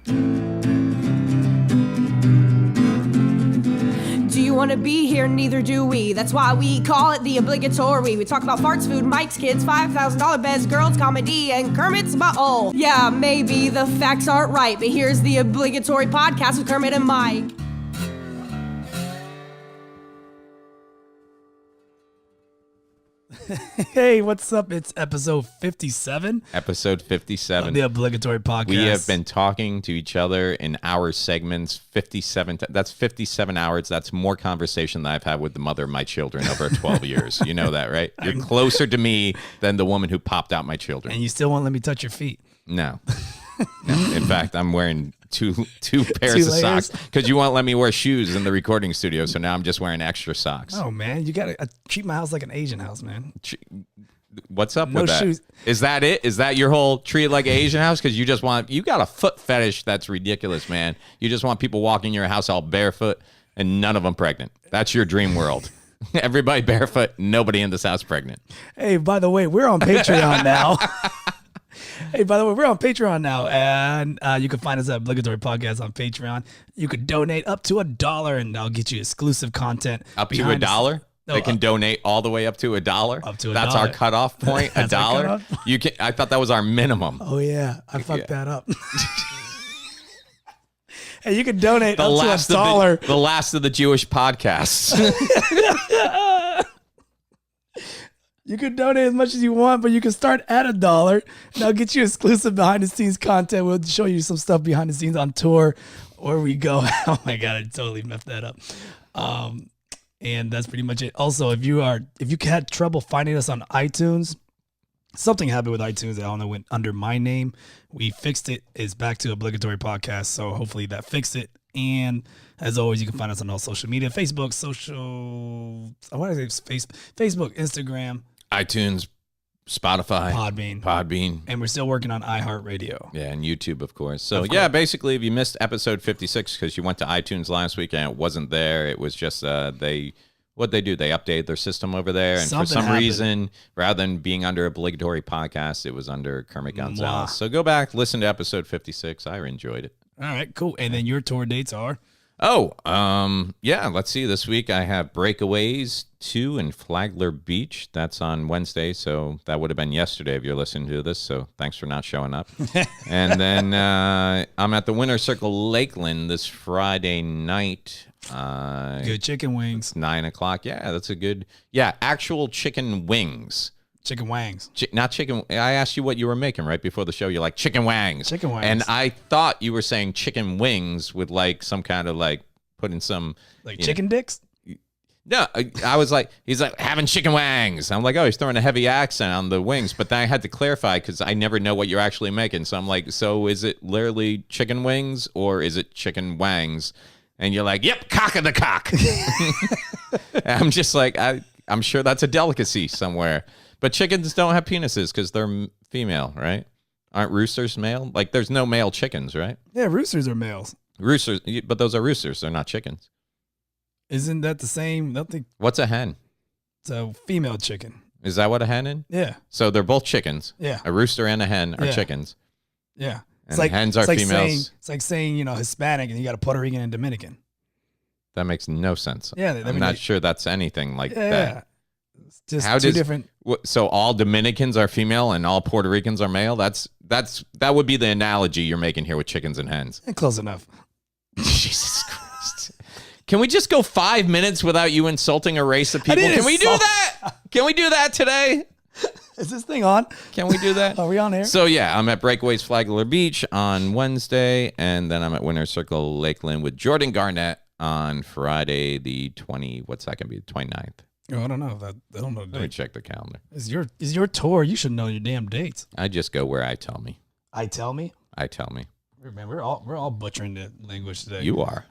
Do you want to be here? Neither do we. That's why we call it the obligatory. We talk about farts, food, Mike's kids, $5,000 beds, girls, comedy, and Kermit's butthole. Yeah, maybe the facts aren't right, but here's the obligatory podcast with Kermit and Mike. Hey, what's up? It's episode 57. Episode 57. Of the obligatory podcast. We have been talking to each other in our segments 57. That's 57 hours. That's more conversation than I've had with the mother of my children over 12 years. You know that, right? You're closer to me than the woman who popped out my children. And you still won't let me touch your feet. No. No. In fact, I'm wearing two pairs of socks because you won't let me wear shoes in the recording studio. So now I'm just wearing extra socks. Oh, man. You got to treat my house like an Asian house, man. What's up No with that? shoes. Is that it? Is that your whole treat like an Asian house? Because you got a foot fetish that's ridiculous, man. You just want people walking in your house all barefoot and none of them pregnant. That's your dream world. Everybody barefoot, nobody in this house pregnant. Hey, by the way, we're on Patreon now. And you can find us at Obligatory Podcast on Patreon. You could donate up to $1, and I'll get you exclusive content. Up to $1? They can donate all the way up to $1? Up to $1. That's our cutoff point, $1? You can. I thought that was our minimum. Oh, yeah. I fucked that up. Hey, you can donate the up last to $1. The last of the Jewish podcasts. You can donate as much as you want, but you can start at $1, and I'll get you exclusive behind-the-scenes content. We'll show you some stuff behind the scenes on tour, or we go. Oh my god, I totally messed that up. And that's pretty much it. Also, if you had trouble finding us on iTunes, something happened with iTunes. I don't know, went under my name. We fixed it. It's back to Obligatory Podcast, so hopefully that fixed it. And as always, you can find us on all social media: Facebook, Facebook, Instagram, iTunes, Spotify, Podbean, and we're still working on iHeartRadio. Yeah, and YouTube, of course. So yeah, basically, if you missed episode 56 because you went to iTunes last week and it wasn't there, it was just they updated their system over there, and for some reason, rather than being under Obligatory Podcast, it was under Kermit Gonzalez. So go back, listen to episode 56. I enjoyed it. All right, cool. And then your tour dates are? Yeah, let's see. This week I have Breakaways 2 in Flagler Beach. That's on Wednesday, so that would have been yesterday if you're listening to this, so thanks for not showing up. And then I'm at the Winter Circle Lakeland this Friday night. Good chicken wings. It's 9 o'clock. Yeah, that's a good... Yeah, actual chicken wings. Chicken wangs. Not chicken. I asked you what you were making right before the show. You're like, chicken wangs. Chicken wangs. And I thought you were saying chicken wings with like some kind of like putting some... Like chicken dicks? No, I was like, he's like, having chicken wangs. I'm like, oh, he's throwing a heavy accent on the wings. But then I had to clarify because I never know what you're actually making. So I'm like, so is it literally chicken wings or is it chicken wangs? And you're like, yep, cock of the cock. I'm just like, I'm sure that's a delicacy somewhere. But chickens don't have penises because they're female, right? Aren't roosters male? Like, there's no male chickens, right? Yeah, roosters are males. Roosters, but those are roosters. They're not chickens. Isn't that the same? What's a hen? It's a female chicken. Is that what a hen is? Yeah. So they're both chickens. Yeah. A rooster and a hen are chickens. Yeah. And hens are females. It's like saying, Hispanic and you got a Puerto Rican and Dominican. That makes no sense. Yeah. I'm not sure that's anything like that. It's just two different. So all Dominicans are female and all Puerto Ricans are male? That would be the analogy you're making here with chickens and hens. Close enough. Jesus Christ. Can we just go 5 minutes without you insulting a race of people? Can we do that? Can we do that today? Is this thing on? Can we do that? Are we on air? So yeah, I'm at Breakaways Flagler Beach on Wednesday, and then I'm at Winter Circle Lakeland with Jordan Garnett on Friday the 20. What's that gonna be? The 29th. Oh, I don't know. I don't know. Let me check the calendar. It's your tour. You should know your damn dates. I just go where I tell me. I tell me. Man, we're all butchering the language today. You are.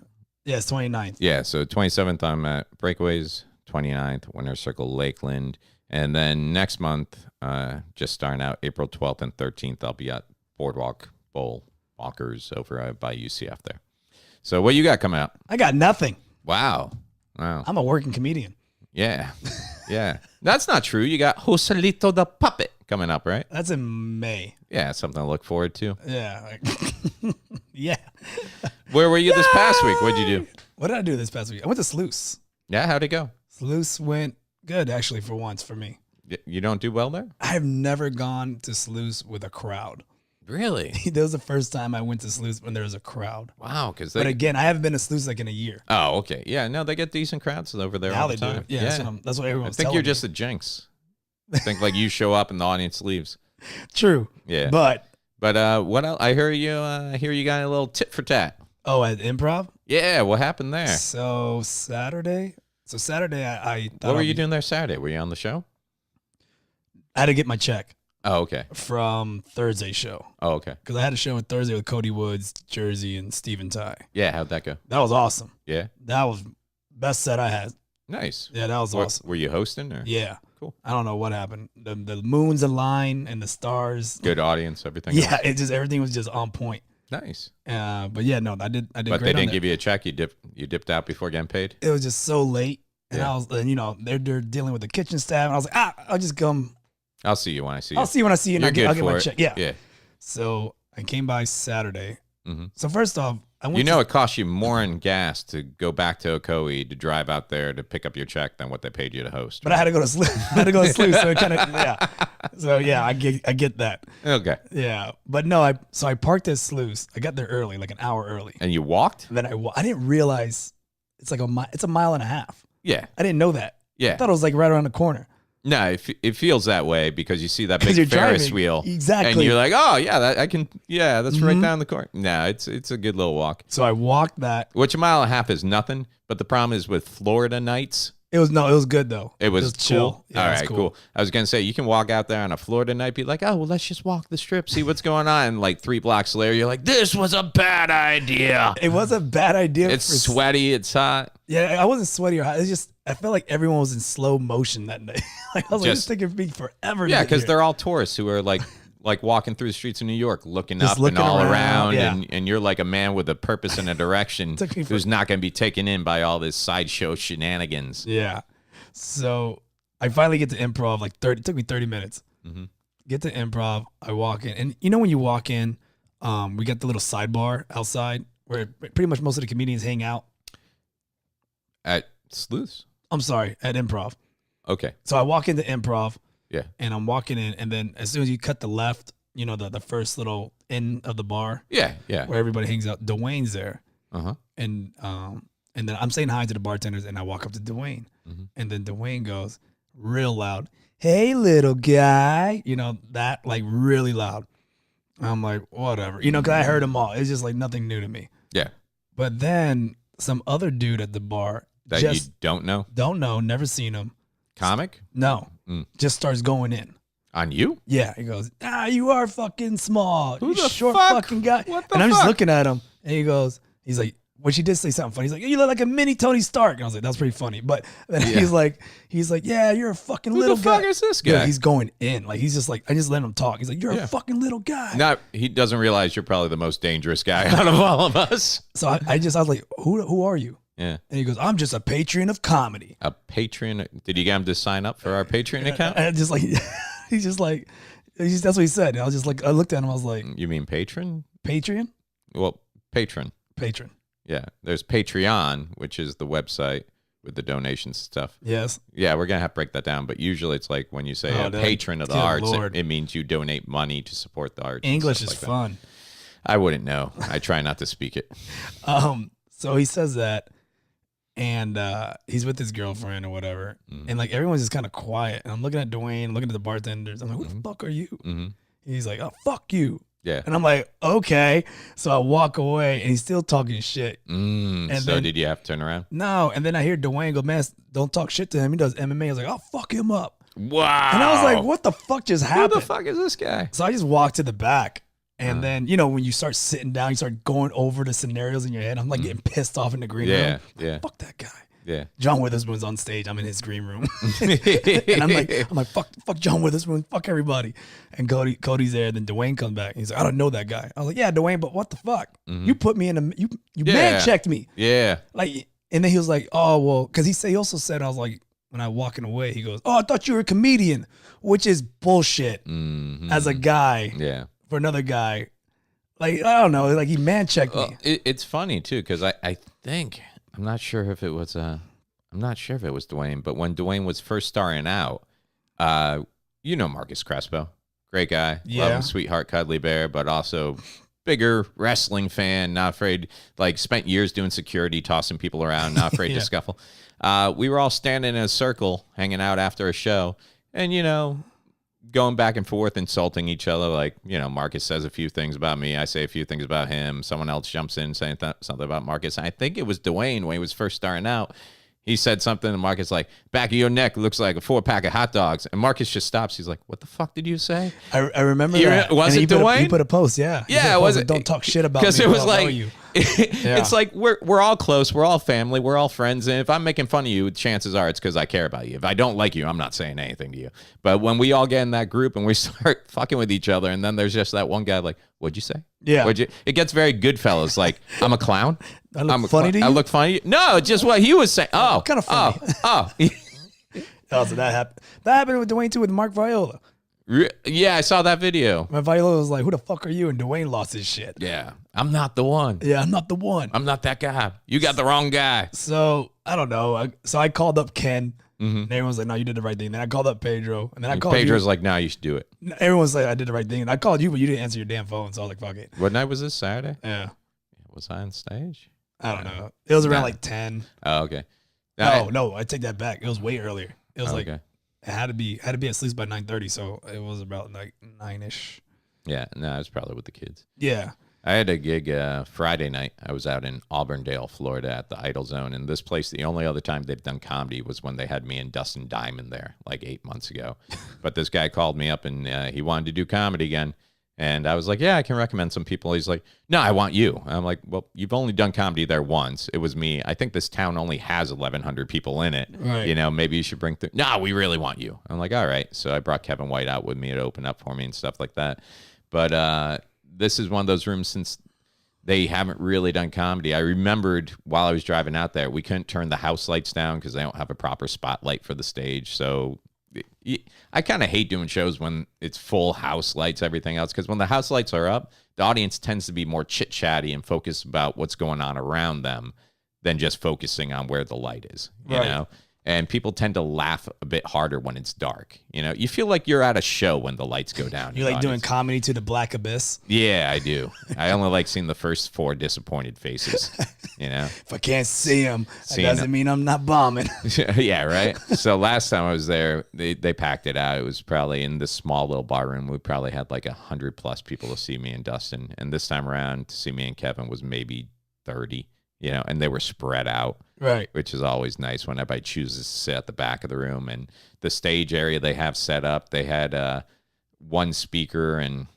Yeah, it's 29th. Yeah, so 27th I'm at Breakaways, 29th Winter Circle Lakeland, and then next month, just starting out April 12th and 13th, I'll be at Boardwalk Bowl Walkers over by UCF there. So what you got coming out? I got nothing. Wow. I'm a working comedian. Yeah. That's not true. You got Joselito the Puppet coming up, right? That's in May. Yeah, something to look forward to. Yeah. Yeah. Where were you this past week? What'd you do? What did I do this past week? I went to Sluice. Yeah, how'd it go? Sluice went good, actually, for once for me. You don't do well there? I've never gone to Sluice with a crowd. Really? That was the first time I went to Sluice when there was a crowd. Wow, because But again, I haven't been to Sluice like in a year. Oh, okay. Yeah, no, they get decent crowds over there Now all they the time. do. Yeah, that's what everyone's I think telling you're me. just a jinx. I think like you show up and the audience leaves. True. Yeah. But what else? I hear you got a little tit for tat. oh, at Improv? Yeah, what happened there? So Saturday, I thought What were you doing there Saturday? Were you on the show? I had to get my check Oh, okay. from Thursday's show. Oh, okay. Because I had a show on Thursday with Cody Woods, Jersey, and Steven Ty. Yeah, how'd that go? That was awesome. Yeah. That was best set I had. Nice. Yeah, that was awesome. Were you hosting or? Yeah. Cool. I don't know what happened. The moons align and the stars. Good audience, everything. Yeah, else? everything was just on point. Nice. But yeah, no, I did But great. they didn't on give you a check. You dipped out before getting paid. it was just so late, and Yeah. they're dealing with the kitchen staff, and I was like, I'll just come. I'll see you when I see you. I'll see you when I see you, and You're I'll good get my for it. check. Yeah. Yeah. So I came by Saturday. Mm-hmm. So first off, I went. You know, it costs you more in gas to go back to Ocoee to drive out there to pick up your check than what they paid you to host. but I had to go to sleep. I had to go to sleep, so it kind of yeah. So yeah, I get that. Okay. Yeah, but no, I parked at Sluice. I got there early, like an hour early. And you walked? And then I didn't realize it's like it's a mile and a half. Yeah. I didn't know that. Yeah. I thought it was like right around the corner. No, it feels that way because you see that 'Cause big you're Ferris driving. wheel. Exactly. And you're like, oh, yeah, that's right Mhm. down the corner. No, it's a good little walk. So I walked that. Which a mile and a half is nothing. But the problem is with Florida nights. It was good though. It was chill. cool. Yeah, All it was right, cool. I was going to say, you can walk out there on a Florida night, be like, oh, well, let's just walk the strip, see what's going on. And like 3 blocks later, you're like, this was a bad idea. It was a bad idea. It's sweaty. It's hot. Yeah, I wasn't sweaty or hot. It's just I felt like everyone was in slow motion that night. Like I was like, it's taking me forever. Yeah, to get because here. they're all tourists who are like walking through the streets of New York, looking Just up looking and all around, around, yeah. and you're like a man with a purpose and a direction Took me who's not going to be taken in by all this sideshow shenanigans. Yeah. So I finally get to Improv, like 30, it took me 30 minutes. Mm-hmm. Get to Improv, I walk in. And you know when you walk in, we got the little sidebar outside where pretty much most of the comedians hang out. At Sleuths? I'm sorry, at Improv. Okay. So I walk into Improv. Yeah. And I'm walking in, and then as soon as you cut the left, you know, the first little end of the bar Yeah, yeah. where everybody hangs out, Dwayne's there. Uh-huh. And then I'm saying hi to the bartenders, and I walk up to Dwayne. Mhm. And then Dwayne goes real loud, "Hey, little guy." You know, that like really loud. I'm like, whatever. You know, because I heard them all. It's just like nothing new to me. Yeah. But then some other dude at the bar That just you don't know? don't know, never seen him. Comic? No, Mm. just starts going in. On you? Yeah, he goes, you are fucking small. Who you the short fuck? fucking guy. What the and I'm just fuck? looking at him, and he's like, well, she did say something funny. He's like, you look like a mini Tony Stark. And I was like, that's pretty funny. But then Yeah. he's like, yeah, you're a fucking Who little the guy. fuck is this guy? Yeah, he's going in. Like, he's just like, I just let him talk. He's like, you're Yeah. a fucking little guy. No, he doesn't realize you're probably the most dangerous guy out of all of us. So I was like, who are you? Yeah. And he goes, I'm just a patron of comedy. A Patreon. Did you get him to sign up for our Patreon account? And just like, that's what he said. And I was just like, I looked at him. I was like, You mean patron? Patreon? Well, patron. Patron. Yeah. There's Patreon, which is the website with the donations stuff. Yes. Yeah, we're going to have to break that down. But usually it's like when you say Oh, a that- patron of the good arts, Lord. it means you donate money to support the arts. and English stuff is like that. fun. I wouldn't know. I try not to speak it. So he says that, and he's with his girlfriend or whatever, and like everyone's just kind of quiet. And I'm looking at Dwayne, looking at the bartenders. I'm like, "Who the fuck are you?" Mm-hmm. He's like, "Oh, fuck you." Yeah. And I'm like, "Okay." So I walk away, and he's still talking shit. And So then- did you have to turn around? No, and then I hear Dwayne go, "Man, don't talk shit to him. He does MMA." I was like, "I'll fuck him up." Wow. And I was like, "What the fuck just Who happened?" the fuck is this guy? So I just walked to the back. And then, you know, when you start sitting down, you start going over the scenarios in your head. I'm like getting pissed off in the green Yeah, room. yeah. Fuck that guy. Yeah. John Witherspoon's on stage. I'm in his green room. And I'm like, fuck John Witherspoon. Fuck everybody. And Cody's there. Then Dwayne comes back. He's like, I don't know that guy. I was like, yeah, Dwayne, but what the fuck? You put me in you Yeah. man checked me. Yeah. Like, and then he was like, oh, well, because he also said, I was like, when I was walking away, he goes, oh, I thought you were a comedian, which is bullshit Mhm. as a guy Yeah. for another guy. Like, I don't know. Like, he man checked me. It's funny too because I think I'm not sure if it was Dwayne, but when Dwayne was first starting out, Marcus Crespo, great guy, love him, sweetheart, cuddly bear, but also bigger wrestling fan, not afraid. Like, spent years doing security, tossing people around, not afraid to scuffle. We were all standing in a circle, hanging out after a show, and going back and forth, insulting each other. Like, Marcus says a few things about me. I say a few things about him. Someone else jumps in saying something about Marcus. I think it was Dwayne when he was first starting out. He said something, and Marcus like, back of your neck looks like a 4-pack of hot dogs. And Marcus just stops. He's like, what the fuck did you say? I remember that. Was it Dwayne? He put a post, yeah. Yeah, was it? Don't talk shit about me. Because it was like, you. It's like we're all close, we're all family, we're all friends, and if I'm making fun of you, chances are it's because I care about you. If I don't like you, I'm not saying anything to you. But when we all get in that group and we start fucking with each other, and then there's just that one guy like, what'd you say? Yeah. It gets very Goodfellas. Like, I'm a clown. I look funny to you? I look funny to you? No, just what he was saying. Oh, kind of funny. Oh. So that happened. That happened with Dwayne too, with Mark Viola. Yeah, I saw that video. When Viola was like, who the fuck are you? And Dwayne lost his shit. Yeah. I'm not the one. Yeah, I'm not the one. I'm not that guy. You got the wrong guy. So, I don't know. So I called up Ken. And everyone's like, no, you did the right thing. Then I called up Pedro. And then I called Pedro's you. like, no, you should do it. Everyone's like, I did the right thing. And I called you, but you didn't answer your damn phone. So I was like, fuck it. What night was this? Saturday? Yeah. Was I on stage? I don't know. It was around like 10. Oh, okay. No, I take that back. It was way earlier. It was it had to be at sleep by 9:30, so it was about like 9ish. Yeah, no, it was probably with the kids. Yeah. I had a gig Friday night. I was out in Auburndale, Florida at the Idol Zone. And this place, the only other time they've done comedy was when they had me and Dustin Diamond there like 8 months ago. But this guy called me up and he wanted to do comedy again. And I was like, yeah, I can recommend some people. He's like, no, I want you. I'm like, well, you've only done comedy there once. It was me. I think this town only has 1,100 people in it. Right. Maybe you should bring no, we really want you. I'm like, all right. So I brought Kevin White out with me to open up for me and stuff like that. But this is one of those rooms since they haven't really done comedy. I remembered while I was driving out there, we couldn't turn the house lights down because they don't have a proper spotlight for the stage. So I kind of hate doing shows when it's full house lights, everything else, because when the house lights are up, the audience tends to be more chit-chatty and focused about what's going on around them than just focusing on where the light is, you know? And people tend to laugh a bit harder when it's dark. You feel like you're at a show when the lights go down. You like doing comedy to the black abyss? Yeah, I do. I only like seeing the first 4 disappointed faces, If I can't see them, that doesn't mean I'm not bombing. Yeah, right? So last time I was there, they packed it out. It was probably in this small little bar room. We probably had like 100+ people to see me and Dustin. And this time around, to see me and Kevin was maybe 30, and they were spread out. Right. Which is always nice when everybody chooses to sit at the back of the room. And the stage area they have set up, they had one speaker, and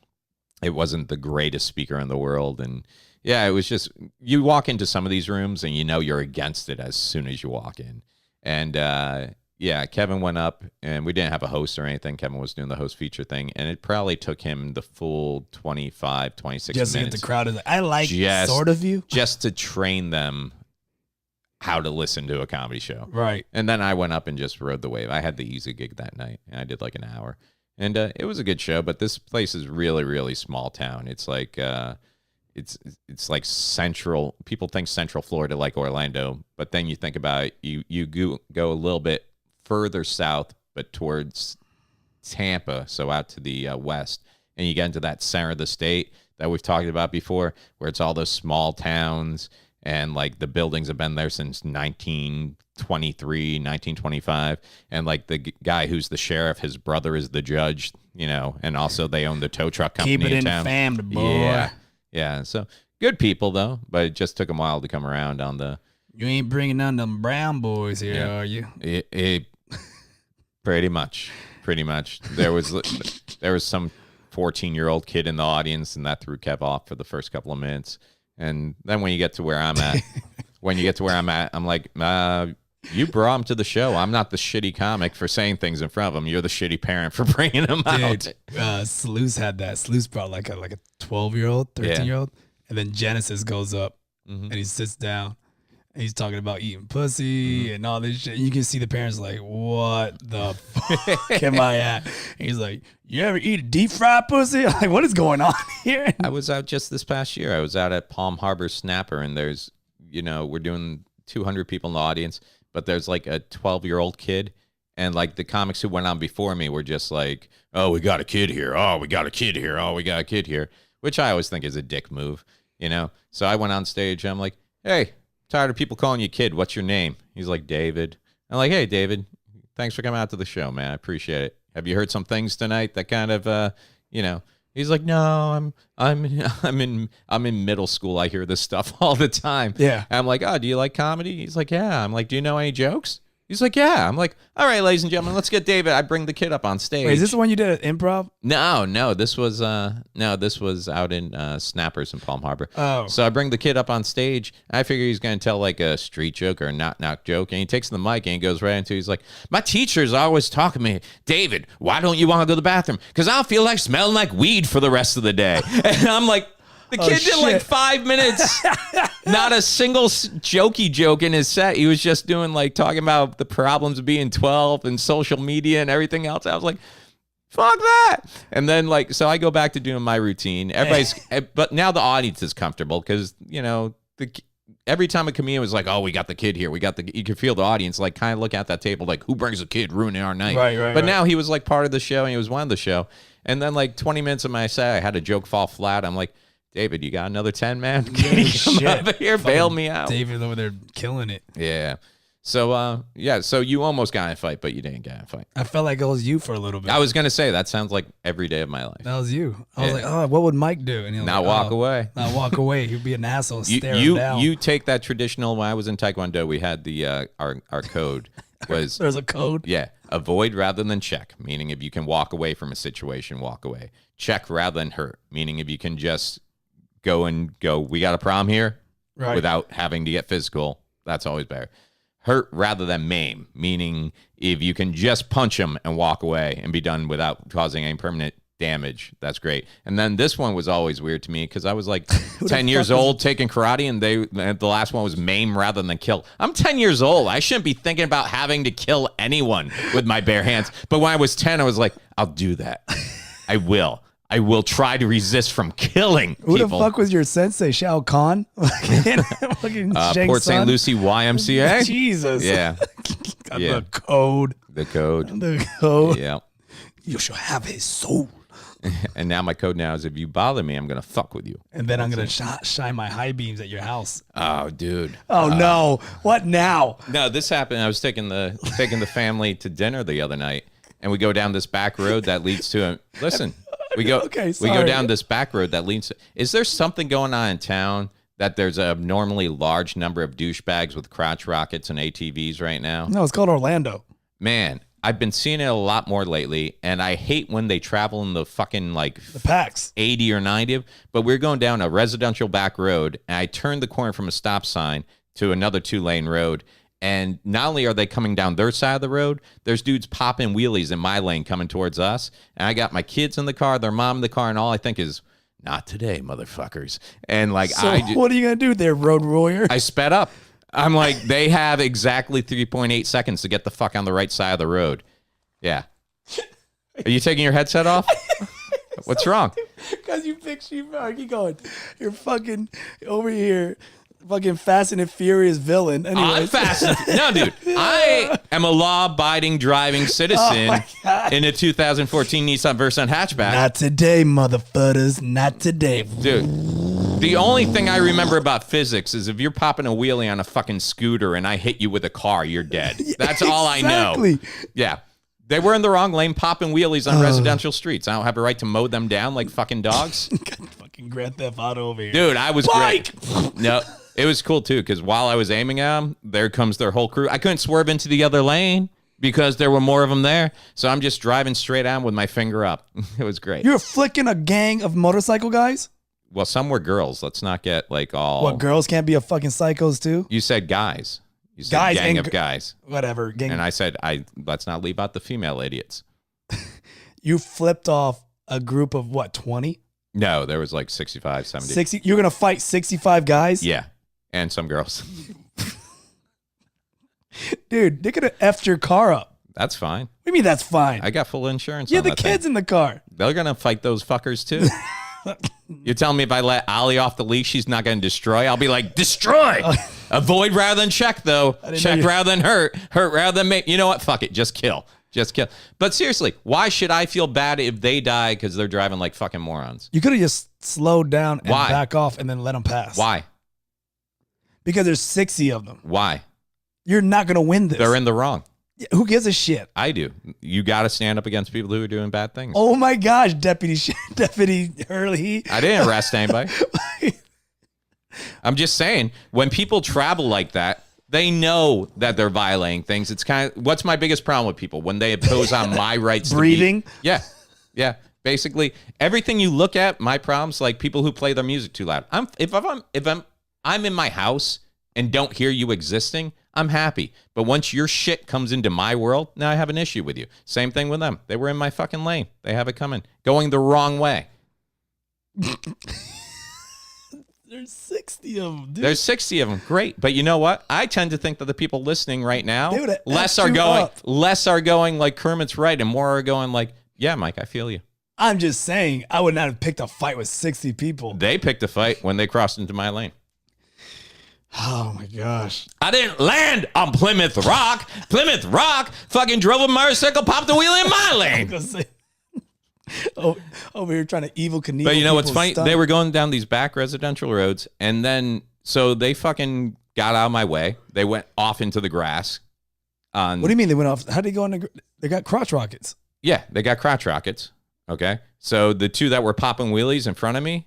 it wasn't the greatest speaker in the world. And yeah, it was just, you walk into some of these rooms and you're against it as soon as you walk in. And yeah, Kevin went up, and we didn't have a host or anything. Kevin was doing the host feature thing, and it probably took him the full 25, 26 minutes. Just to get the crowd. I like sort of you. Just to train them how to listen to a comedy show. Right. And then I went up and just rode the wave. I had the easy gig that night, and I did like an hour. And it was a good show, but this place is really, really small town. It's like it's like central. People think Central Florida like Orlando, but then you think about it, you go a little bit further south, but towards Tampa, so out to the west, and you get into that center of the state that we've talked about before, where it's all those small towns. And like the buildings have been there since 1923, 1925. And like the guy who's the sheriff, his brother is the judge, and also they own the tow truck company. Keep it in town. the family, boy. Yeah. So good people though, but it just took them a while to come around on the. You ain't bringing none of them brown boys here, are you? It pretty much. There was some 14-year-old kid in the audience, and that threw Kev off for the first couple of minutes. And then when you get to where I'm at, I'm like, you brought him to the show. I'm not the shitty comic for saying things in front of him. You're the shitty parent for bringing him out. Sluice had that. Sluice brought like a 12-year-old, 13-year-old. And then Genesis goes up and he sits down. And he's talking about eating pussy and all this shit. You can see the parents like, what the fuck am I at? And he's like, you ever eat a deep fried pussy? I'm like, what is going on here? I was out just this past year. I was out at Palm Harbor Snapper, and there's, we're doing 200 people in the audience, but there's like a 12-year-old kid. And like the comics who went on before me were just like, oh, we got a kid here. Oh, we got a kid here. Oh, we got a kid here, which I always think is a dick move, So I went on stage. I'm like, hey, tired of people calling you kid. What's your name? He's like, David. I'm like, hey, David, thanks for coming out to the show, man. I appreciate it. Have you heard some things tonight that kind of, He's like, no, I'm in middle school. I hear this stuff all the time. Yeah. I'm like, oh, do you like comedy? He's like, yeah. I'm like, do you know any jokes? He's like, yeah. I'm like, all right, ladies and gentlemen, let's get David. I bring the kid up on stage. Wait, is this the one you did at Improv? No. This was out in Snappers in Palm Harbor. Oh. So I bring the kid up on stage. I figure he's going to tell like a street joke or a knock joke. And he takes the mic and he goes right into, he's like, my teacher's always talking to me, David, why don't you want to go to the bathroom? Because I don't feel like smelling like weed for the rest of the day. And I'm like, the kid did like 5 minutes, not a single jokey joke in his set. He was just doing like talking about the problems of being 12 and social media and everything else. I was like, fuck that. And then so I go back to doing my routine. But now the audience is comfortable because, every time a comedian was like, oh, we got the kid here. You could feel the audience like kind of look at that table like, who brings a kid ruining our night? Right. But now he was like part of the show and he was one of the show. And then like 20 minutes of my set, I had a joke fall flat. I'm like, David, you got another 10, man? Can you come over here, bail me out? David over there killing it. Yeah. So, so you almost got in a fight, but you didn't get in a fight. I felt like it was you for a little bit. I was going to say, that sounds like every day of my life. That was you. I was like, oh, what would Myke do? And he was not like, walk away. Not walk away. He'd be an asshole and stare him down. You take that traditional, when I was in Taekwondo, we had the our code was... There's a code? Yeah. Avoid rather than check, meaning if you can walk away from a situation, walk away. Check rather than hurt, meaning if you can just... go, we got a problem here, right, without having to get physical. That's always better. Hurt rather than maim, meaning if you can just punch them and walk away and be done without causing any permanent damage, that's great. And then this one was always weird to me because I was like 10 years old taking karate, and the last one was maim rather than kill. I'm 10 years old. I shouldn't be thinking about having to kill anyone with my bare hands. But when I was 10, I was like, I'll do that. I will try to resist from killing people. Who the fuck was your sensei, Shao Kahn? Port St. Lucie YMCA? Jesus. Yeah. The code. The code. The code. Yeah. You shall have his soul. And now my code now is if you bother me, I'm going to fuck with you. And then I'm going to shine my high beams at your house. Oh, dude. Oh, no. What now? No, this happened. I was taking the family to dinner the other night, and we go down this back road that leads to a... Listen. We go down this back road that leads to... Is there something going on in town that there's a abnormally large number of douchebags with crotch rockets and ATVs right now? No, it's called Orlando. Man, I've been seeing it a lot more lately, and I hate when they travel in the fucking the packs 80 or 90. But we're going down a residential back road, and I turned the corner from a stop sign to another 2-lane road. And not only are they coming down their side of the road, there's dudes popping wheelies in my lane coming towards us. And I got my kids in the car, their mom in the car, and all I think is, not today, motherfuckers. And like, so what are you going to do there, road warrior? I sped up. I'm like, they have exactly 3.8 seconds to get the fuck on the right side of the road. Yeah. Are you taking your headset off? What's wrong? Because you keep going. You're fucking over here. Fucking Fast and Furious villain. Anyways. I'm fast. No, dude. I am a law-abiding driving citizen in a 2014 Nissan Versa hatchback. Not today, motherfuckers. Not today. Dude, the only thing I remember about physics is if you're popping a wheelie on a fucking scooter and I hit you with a car, you're dead. That's all I know. Yeah. They were in the wrong lane popping wheelies on residential streets. I don't have a right to mow them down like fucking dogs. Fucking Grand Theft Auto over here. Dude, I was great. No. It was cool, too, because while I was aiming at them, there comes their whole crew. I couldn't swerve into the other lane because there were more of them there. So I'm just driving straight on with my finger up. It was great. You're flicking a gang of motorcycle guys? Well, some were girls. Let's not get like all... What, girls can't be a fucking psychos, too? You said guys. You said guys gang of guys. Whatever. Gang. And I said, let's not leave out the female idiots. You flipped off a group of, what, 20? No, there was like 65, 70. 60. You're going to fight 65 guys? Yeah. And some girls. Dude, they could have effed your car up. That's fine. What do you mean that's fine? I got full insurance. Yeah, on the that kids thing. in the car. They're gonna fight those fuckers too. You're telling me if I let Ollie off the leash, she's not gonna destroy? I'll be like, destroy. Avoid rather than check, though. Check rather than hurt. Hurt rather than make. You know what? Fuck it. Just kill. Just kill. But seriously, why should I feel bad if they die because they're driving like fucking morons? You could have just slowed down and Why? back off and then let them pass. Why? Because there's 60 of them. Why? You're not going to win this. They're in the wrong. Who gives a shit? I do. You got to stand up against people who are doing bad things. Oh my gosh, Deputy Hurley. I didn't arrest anybody. I'm just saying, when people travel like that, they know that they're violating things. It's kind of, what's my biggest problem with people? When they impose on my rights Breathing? to be, yeah. Basically, everything you look at, my problems, like people who play their music too loud. If I'm in my house and don't hear you existing, I'm happy. But once your shit comes into my world, now I have an issue with you. Same thing with them. They were in my fucking lane. They have it coming. Going the wrong way. There's 60 of them, dude. There's 60 of them. Great. But you know what? I tend to think that the people listening right now, They would've less effed are you going like Kermit's right and more are going like, yeah, Myke, I feel you. I'm just saying, I would not have picked a fight with 60 people. They picked a fight when they crossed into my lane. Oh my gosh. I didn't land on Plymouth Rock. Plymouth Rock fucking drove a motorcycle, popped the wheel in my lane. Over here trying to evil Knievel. But you know what's funny? Stuff. They were going down these back residential roads, and then so they fucking got out of my way. They went off into the grass. What do you mean they went off? How did they go on? They got crotch rockets. Yeah, they got crotch rockets. Okay. So the two that were popping wheelies in front of me,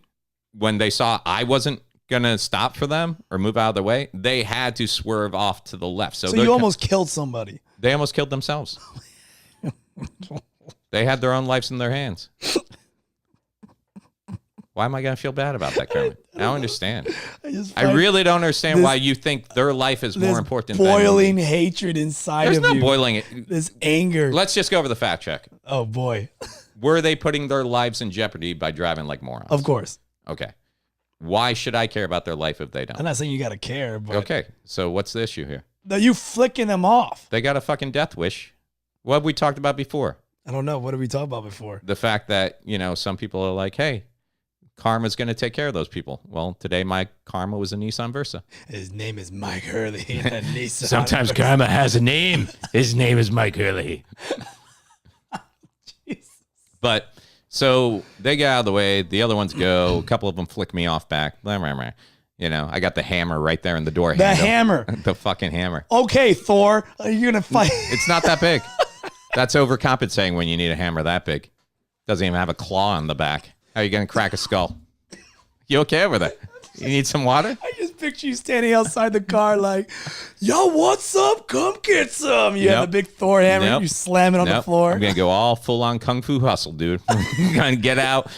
when they saw I wasn't going to stop for them or move out of the way, they had to swerve off to the left. So you almost killed somebody. They almost killed themselves. They had their own lives in their hands. Why am I going to feel bad about that, Kermit? I don't understand. I really don't understand why you think their life is more important than boiling hatred inside There's of no you. boiling it. This anger. Let's just go over the fact check. Oh, boy. Were they putting their lives in jeopardy by driving like morons? Of course. Okay. Why should I care about their life if they don't? I'm not saying you got to care, but. Okay. So what's the issue here? No, you flicking them off. They got a fucking death wish. What have we talked about before? I don't know. What did we talk about before? The fact that, some people are like, hey, karma's going to take care of those people. Well, today my karma was a Nissan Versa. His name is Myke Hurley. Nissan Sometimes Versa. karma has a name. His name is Myke Hurley. But so they get out of the way. The other ones go. A couple of them flick me off back. I got the hammer right there in the door handle. The hammer. The fucking hammer. Okay, Thor. Are you going to fight? It's not that big. That's overcompensating when you need a hammer that big. Doesn't even have a claw on the back. How are you going to crack a skull? You okay over there? You need some water? I just picture you standing outside the car like, yo, what's up? Come get some. You have the big Thor hammer. You slam it on the floor. I'm going to go all full on Kung Fu Hustle, dude. I'm going to get out.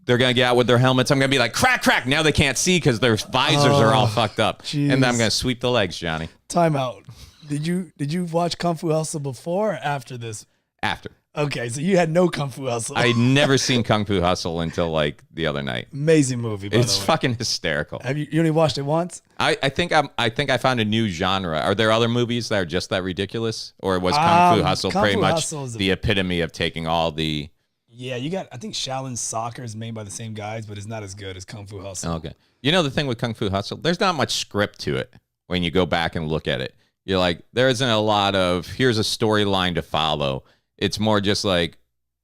They're going to get out with their helmets. I'm going to be like, crack, crack. Now they can't see because their visors are all fucked up. Geez. And then I'm going to sweep the legs, Johnny. Time out. Did you watch Kung Fu Hustle before or after this? After. Okay, so you had no Kung Fu Hustle. I'd never seen Kung Fu Hustle until like the other night. Amazing movie, by It's the way. fucking hysterical. Have you only watched it once? I think I found a new genre. Are there other movies that are just that ridiculous? Or was Kung Fu Hustle Kung pretty Fu much Hustle is the epitome of taking all the... Yeah, I think Shaolin Soccer is made by the same guys, but it's not as good as Kung Fu Hustle. Okay. You know the thing with Kung Fu Hustle? There's not much script to it when you go back and look at it. You're like, there isn't a lot of, here's a storyline to follow. It's more just like,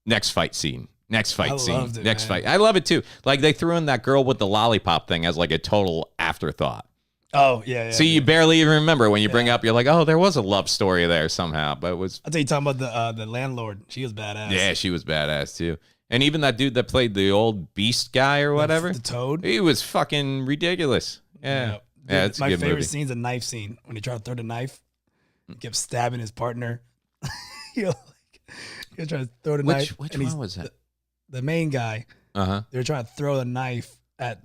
next fight scene, next fight scene, loved it, next man. fight. I love it too. Like they threw in that girl with the lollipop thing as like a total afterthought. Oh, yeah. So you barely even remember when you bring up, you're like, oh, there was a love story there somehow. But it was... I think you're talking about the landlord. She was badass. Yeah, she was badass too. And even that dude that played the old beast guy or whatever. The Toad. He was fucking ridiculous. Yeah. Yeah, it's a my good favorite movie. scene's a knife scene when he tried to throw the knife. He kept stabbing his partner. He was trying to throw the knife. Which and one was that? The main guy. Uh-huh. They were trying to throw the knife at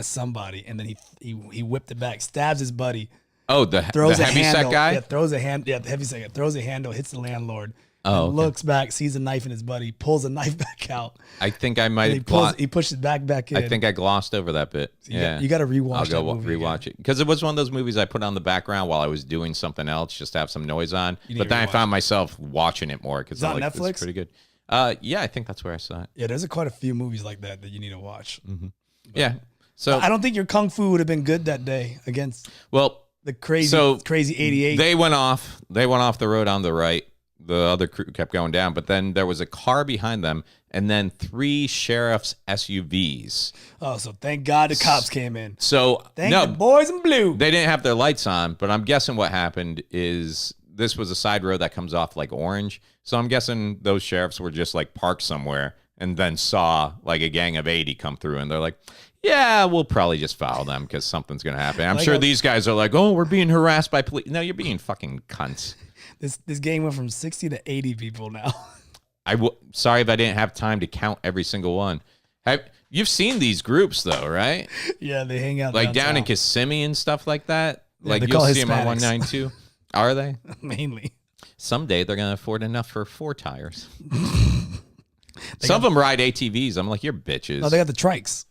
somebody, and then he whipped it back, stabs his buddy. Oh, the Throws heavy a handle. set guy? Yeah, throws a hand. Yeah, the heavy set guy throws a handle, hits the landlord, Oh, and okay. looks back, sees a knife in his buddy, pulls a knife back out. I think I might And have he pushes back in. I think I glossed over that bit. You got to rewatch I'll go that movie rewatch again. it because it was one of those movies I put on the background while I was doing something else, just to have some noise on. need But to then I rewatch found myself watching it more because Is it I'm on like, this Netflix? is pretty good. Yeah, I think that's where I saw it. Yeah, there's quite a few movies like that you need to watch. Yeah. So I don't think your kung fu would have been good that day against the crazy 88. They went off the road on the right. The other crew kept going down, but then there was a car behind them, and then 3 sheriff's SUVs. Oh, so thank God the cops came in. So Thank the boys in blue. they didn't have their lights on, but I'm guessing what happened is this was a side road that comes off like Orange. So I'm guessing those sheriffs were just like parked somewhere and then saw like a gang of 80 come through, and they're like, yeah, we'll probably just follow them because something's going to happen. I'm sure these guys are like, oh, we're being harassed by police. No, you're being fucking cunts. This game went from 60 to 80 people now. Sorry if I didn't have time to count every single one. You've seen these groups though, right? Yeah, they hang out Like down downtown. in Kissimmee and stuff like that. Yeah, Like they you'll call see them on Hispanics. 192. Are they? Mainly. Someday they're going to afford enough for 4 tires. Some of them ride ATVs. I'm like, you're bitches. Oh, they got the trikes.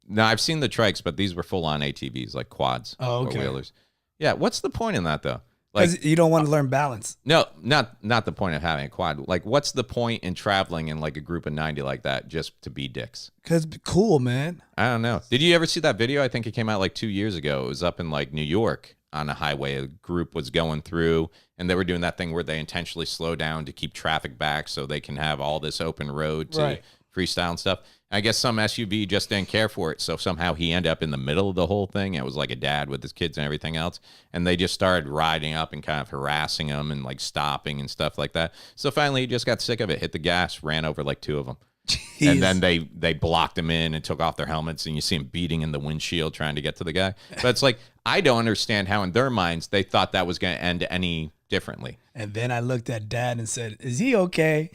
No, I've seen the trikes, but these were full-on ATVs, like quads Oh, okay. or wheelers. Yeah, what's the point in that though? Like, Because you don't want to learn balance. no, not the point of having a quad. Like, what's the point in traveling in like a group of 90 like that just to be dicks? Because cool, man. I don't know. Did you ever see that video? I think it came out like 2 years ago. It was up in like New York on a highway. A group was going through, and they were doing that thing where they intentionally slow down to keep traffic back so they can have all this open road to freestyle and stuff. I guess some SUV just didn't care for it, so somehow he ended up in the middle of the whole thing. It was like a dad with his kids and everything else, and they just started riding up and kind of harassing him and like stopping and stuff like that. So finally, he just got sick of it, hit the gas, ran over like 2 of them. Jeez. And then they blocked him in and took off their helmets, and you see him beating in the windshield trying to get to the guy. But it's like, I don't understand how in their minds they thought that was going to end any differently. And then I looked at Dad and said, is he okay?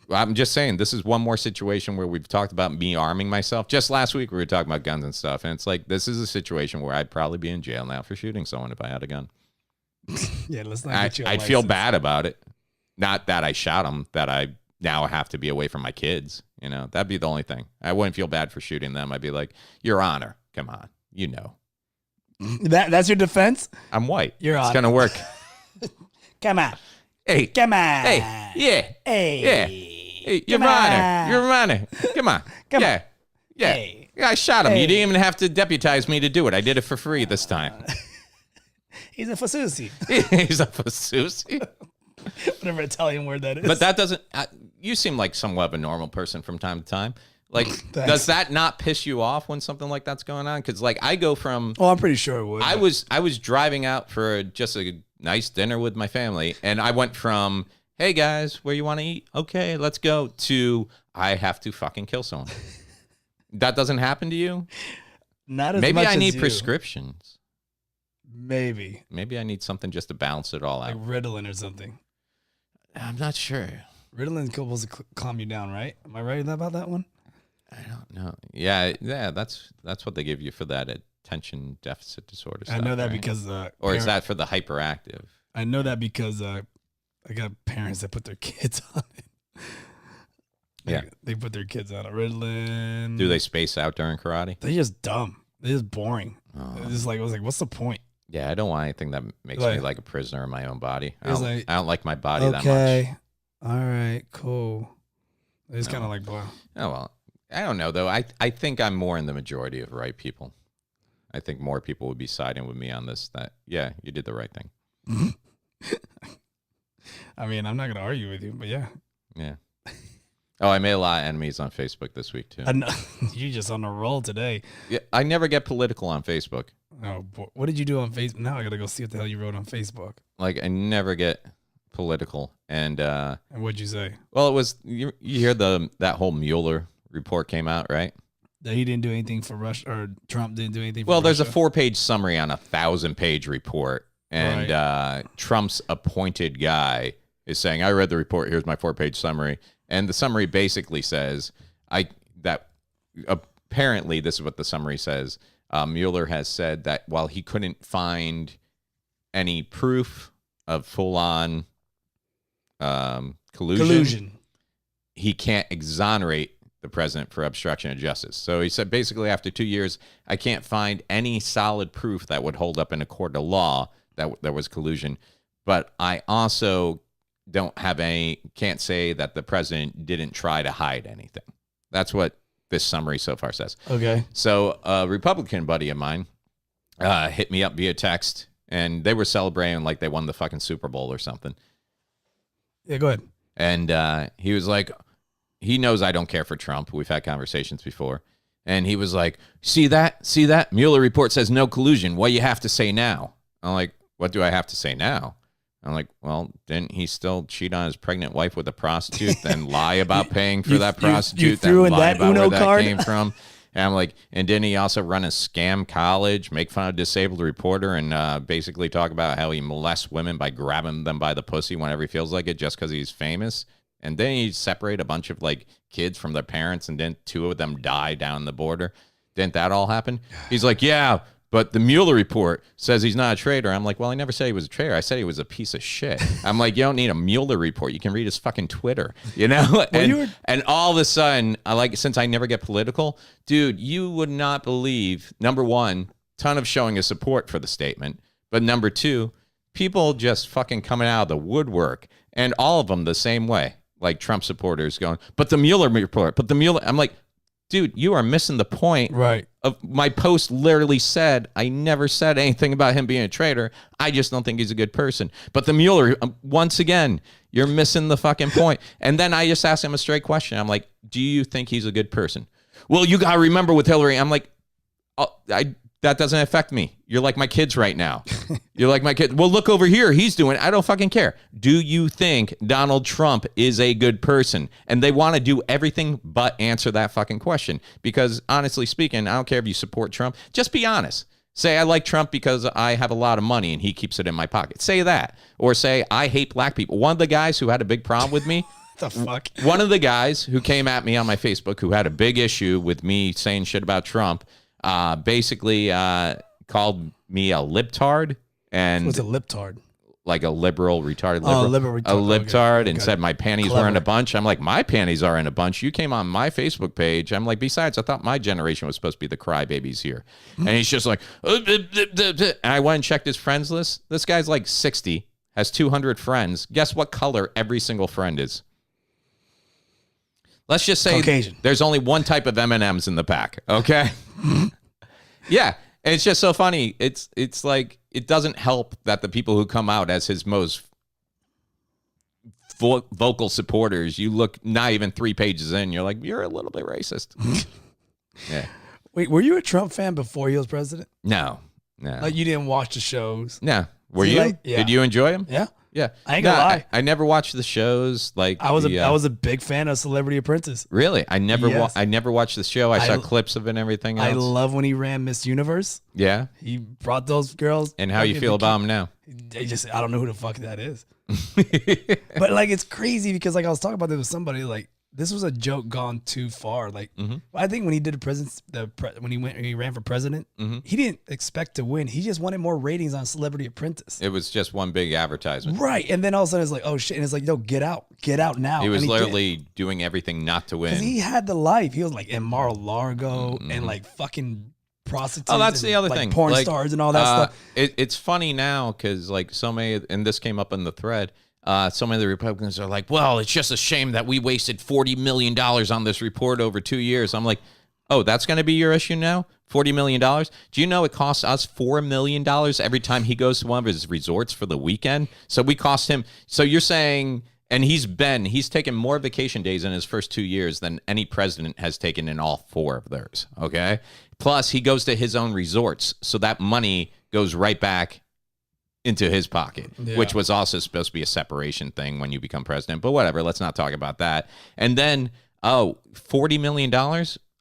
I'm just saying, this is one more situation where we've talked about me arming myself. Just last week, we were talking about guns and stuff, and it's like, this is a situation where I'd probably be in jail now for shooting someone if I had a gun. Yeah, let's not get you a I'd feel license. bad about it. Not that I shot him, that I now have to be away from my kids. You know, that'd be the only thing. I wouldn't feel bad for shooting them. I'd be like, Your Honor, come on. You know. That's your defense? I'm white. Your It's Honor. going to work. Come on. Hey. Come on. Hey. Yeah. Hey. Yeah. Hey, Your Come Honor. on. Your Honor. Come on. Come yeah. Yeah. Hey. Yeah, I shot him. Hey. You didn't even have to deputize me to do it. I did it for free this time. He's a fasusi. He's a Fasusi. Whatever Italian word that is. But that doesn't. You seem like somewhat of a normal person from time to time. Like, Thanks. does that not piss you off when something like that's going on? Because like I go from. Oh, I'm pretty sure it would. I was driving out for just a nice dinner with my family, and I went from, hey guys, where you want to eat? Okay, let's go, to I have to fucking kill someone. That doesn't happen to you? Not as Maybe much I as need you. prescriptions. Maybe. Maybe I need something just to balance it all Like out. Ritalin or something. I'm not sure. Ritalin's supposed to calm you down, right? Am I right about that one? I don't know. Yeah, that's what they give you for that attention deficit disorder stuff. I know that right? because Or is that for the hyperactive? I know that because I got parents that put their kids on it. Yeah. They put their kids on a Ritalin. Do they space out during karate? They're just dumb. They're just boring. Oh. It's just like, I was like, what's the point? Yeah, I don't want anything that makes me Like- like a prisoner in my own body. It's like, I don't like my body that much. Okay. All right, cool. It's No. kind of like, wow. Oh, well, I don't know, though. I think I'm more in the majority of right people. I think more people would be siding with me on this, that, yeah, you did the right thing. I mean, I'm not going to argue with you, but yeah. Yeah. Oh, I made a lot of enemies on Facebook this week, too. I know. You're just on a roll today. Yeah, I never get political on Facebook. Oh, boy. What did you do on Facebook? Now I got to go see what the hell you wrote on Facebook. Like, I never get political. And, And what'd you say? well, it was, you hear that whole Mueller report came out, right? That he didn't do anything for Russia, or Trump didn't do anything for Well, there's a Russia? 4-page summary on a 1,000-page report, and Trump's appointed guy is saying, "I read the report. Here's my 4-page summary." And the summary basically says, that apparently this is what the summary says. Mueller has said that while he couldn't find any proof of full-on Collusion. He can't exonerate the president for obstruction of justice. So he said basically after 2 years, I can't find any solid proof that would hold up in a court of law that there was collusion. But I also can't say that the president didn't try to hide anything. That's what this summary so far says. Okay. So a Republican buddy of mine hit me up via text, and they were celebrating like they won the fucking Super Bowl or something. Yeah, go ahead. And he was like, he knows I don't care for Trump. We've had conversations before. And he was like, see that? See that? Mueller report says no collusion. What do you have to say now? I'm like, what do I have to say now? I'm like, well, didn't he still cheat on his pregnant wife with a prostitute, then lie about paying for that prostitute, you threw then in lie that about Uno where card? that came from? And I'm like, and didn't he also run a scam college, make fun of a disabled reporter, and basically talk about how he molests women by grabbing them by the pussy whenever he feels like it just because he's famous? And then he separate a bunch of like kids from their parents, and then 2 of them die down the border. Didn't that all happen? He's like, yeah, but the Mueller report says he's not a traitor. I'm like, well, I never said he was a traitor. I said he was a piece of shit. I'm like, you don't need a Mueller report. You can read his fucking Twitter, you know? And all of a sudden, since I never get political, dude, you would not believe, number one, ton of showing of support for the statement. But number 2, people just fucking coming out of the woodwork, and all of them the same way. Like Trump supporters going, but the Mueller report, but the Mueller. I'm like, dude, you are missing the point. Right. Of my post literally said, I never said anything about him being a traitor. I just don't think he's a good person. But the Mueller, once again, you're missing the fucking point. And then I just asked him a straight question. I'm like, do you think he's a good person? Well, you got to remember with Hillary. I'm like, that doesn't affect me. You're like my kids right now. You're like my kid. Well, look over here. He's doing it. I don't fucking care. Do you think Donald Trump is a good person? And they want to do everything but answer that fucking question. Because honestly speaking, I don't care if you support Trump. Just be honest. Say I like Trump because I have a lot of money and he keeps it in my pocket. Say that. Or say I hate black people. One of the guys who had a big problem with me. The fuck? One of the guys who came at me on my Facebook who had a big issue with me saying shit about Trump basically called me a libtard. And what's a libtard? Like a liberal, retarded liberal. Oh, liberal, retarded. A libtard, okay. And said my panties were in a bunch. I'm like, my panties are in a bunch. You came on my Facebook page. I'm like, besides, I thought my generation was supposed to be the crybabies here. And he's just like, and I went and checked his friends list. This guy's like 60, has 200 friends. Guess what color every single friend is? Let's just say Caucasian. There's only one type of M&Ms in the pack, okay? Yeah, and it's just so funny. It's like it doesn't help that the people who come out as his most vocal supporters, you look not even 3 pages in, you're like, you're a little bit racist. Yeah. Wait, were you a Trump fan before he was president? No. Like you didn't watch the shows? No. Were you? Like, yeah. Did you enjoy him? Yeah. Yeah, I ain't gonna lie. I never watched the shows. Like I was a big fan of Celebrity Apprentice. Really, I never Yes. I never watched the show. I saw clips of it and everything else. I love when he ran Miss Universe. Yeah, he brought those girls. And how you feel about him now? I don't know who the fuck that is. But like it's crazy because like I was talking about this with somebody like. This was a joke gone too far. Like I think when he did when he ran for president, he didn't expect to win. He just wanted more ratings on Celebrity Apprentice. It was just one big advertisement, right? And then all of a sudden it's like, oh shit! And it's like, yo, get out now. He was literally doing everything not to win. He had the life. He was like in Mar-a-Lago and like fucking prostitutes. Oh, that's the other thing. Porn stars and all that stuff. It's funny now because like so many, and this came up in the thread. So many of the Republicans are like, well, it's just a shame that we wasted $40 million on this report over 2 years. I'm like, oh, that's going to be your issue now? $40 million? Do you know it costs us $4 million every time he goes to one of his resorts for the weekend? So we cost him. So you're saying, and he's taken more vacation days in his first 2 years than any president has taken in all 4 of theirs. Okay. Plus he goes to his own resorts. So that money goes right back into his pocket, which was also supposed to be a separation thing when you become president. But whatever, let's not talk about that. And then, $40 million?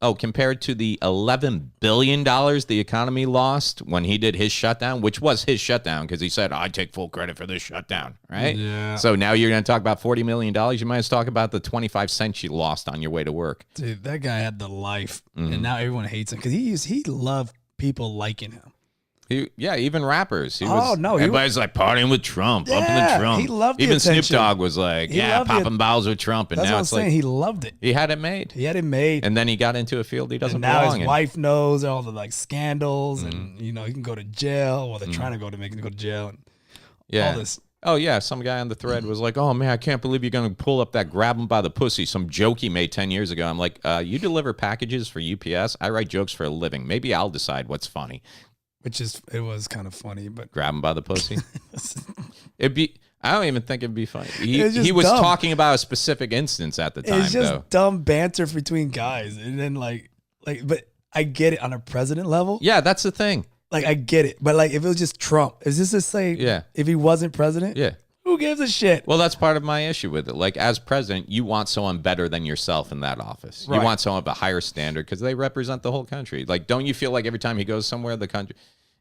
Oh, compared to the $11 billion the economy lost when he did his shutdown, which was his shutdown because he said, I take full credit for this shutdown, right? Yeah. So now you're going to talk about $40 million? You might as well talk about the 25 cents you lost on your way to work. Dude, that guy had the life, and now everyone hates him because he loved people liking him. Even rappers. Everybody's like partying with Trump, up in the Trump. He loved the Even attention. Snoop Dogg was like, popping bottles with Trump, and That's now what I'm it's saying. like He loved it. he had it made. And then he got into a field he doesn't And now belong his in. wife knows all the like scandals, and he can go to jail. Well, they're trying to make him go to jail. And all this. Oh, yeah. Some guy on the thread was like, oh, man, I can't believe you're going to pull up that grab him by the pussy, some joke he made 10 years ago. I'm like, you deliver packages for UPS? I write jokes for a living. Maybe I'll decide what's funny. It was kind of funny, but grab him by the pussy. I don't even think it'd be funny. He was dumb. talking about a specific instance at the time. It's just dumb banter between guys, and then but I get it on a president level. Yeah, that's the thing. Like I get it, but like if it was just Trump, is this to say? Yeah. If he wasn't president, yeah. Who gives a shit? Well, that's part of my issue with it. Like, as president, you want someone better than yourself in that office. Right. You want someone of a higher standard because they represent the whole country. Like, don't you feel like every time he goes somewhere, the country...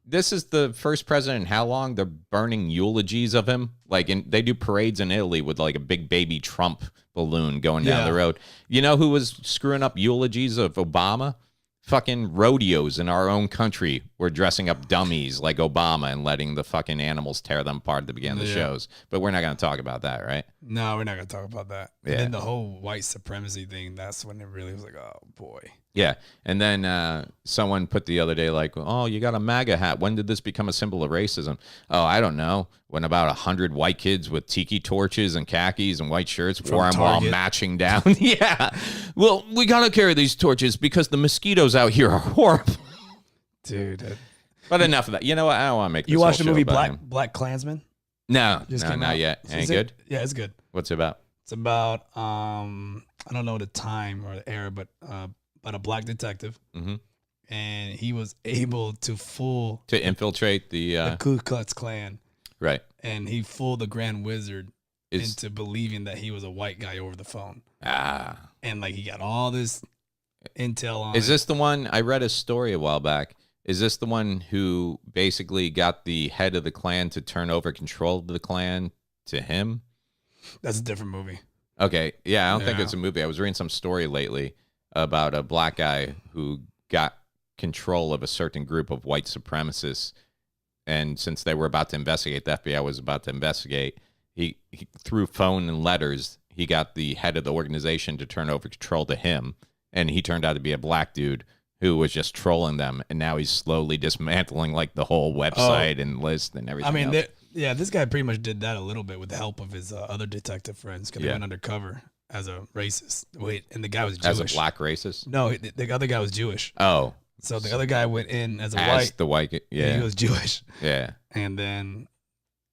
This is the first president in how long? They're burning eulogies of him. Like, they do parades in Italy with, like, a big baby Trump balloon going down the road. You know who was screwing up eulogies of Obama? Fucking rodeos in our own country were dressing up dummies like Obama and letting the fucking animals tear them apart at the beginning of the shows. But we're not going to talk about that, right? No, we're not going to talk about that. Yeah. And then the whole white supremacy thing, that's when it really was like, oh, boy. Yeah. And then someone put the other day like, oh, you got a MAGA hat. When did this become a symbol of racism? Oh, I don't know. When about 100 white kids with tiki torches and khakis and white shirts wore them while matching down. Yeah. Well, we got to carry these torches because the mosquitoes out here are horrible. Dude. But enough of that. You know what? I don't want to make this You watched the movie Black Klansman? No, not yet. Ain't good? Yeah, it's good. What's it about? It's about, I don't know the time or the era, but about a black detective. Mm-hmm. And he was able to infiltrate the Ku Klux Klan. Right. And he fooled the Grand Wizard into believing that he was a white guy over the phone. Ah. And like he got all this intel on. Is this the one? I read a story a while back. Is this the one who basically got the head of the Klan to turn over control of the Klan to him? That's a different movie. Okay. Yeah, I don't think it's a movie. I was reading some story lately about a black guy who got control of a certain group of white supremacists. And since they were about to investigate, the FBI was about to investigate, he through phone and letters, he got the head of the organization to turn over control to him. And he turned out to be a black dude who was just trolling them. And now he's slowly dismantling like the whole website and list and everything. I mean, else. This guy pretty much did that a little bit with the help of his other detective friends because they went undercover as a racist. Wait, and the guy was Jewish. As a black racist? No, the other guy was Jewish. Oh. So the other guy went in as the white, and he was Jewish. Yeah. And then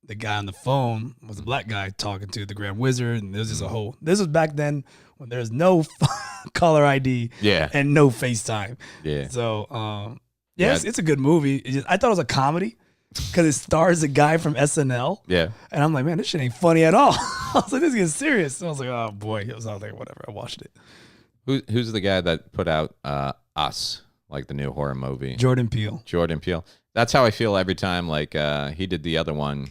the guy on the phone was a black guy talking to the Grand Wizard, and this was back then when there's no caller ID and no FaceTime. Yeah. So, it's a good movie. I thought it was a comedy because it stars a guy from SNL. Yeah. And I'm like, man, this shit ain't funny at all. I was like, this is serious. And I was like, oh boy. I was like, whatever. I watched it. Who's the guy that put out Us? Like the new horror movie. Jordan Peele. That's how I feel every time. Like he did the other one.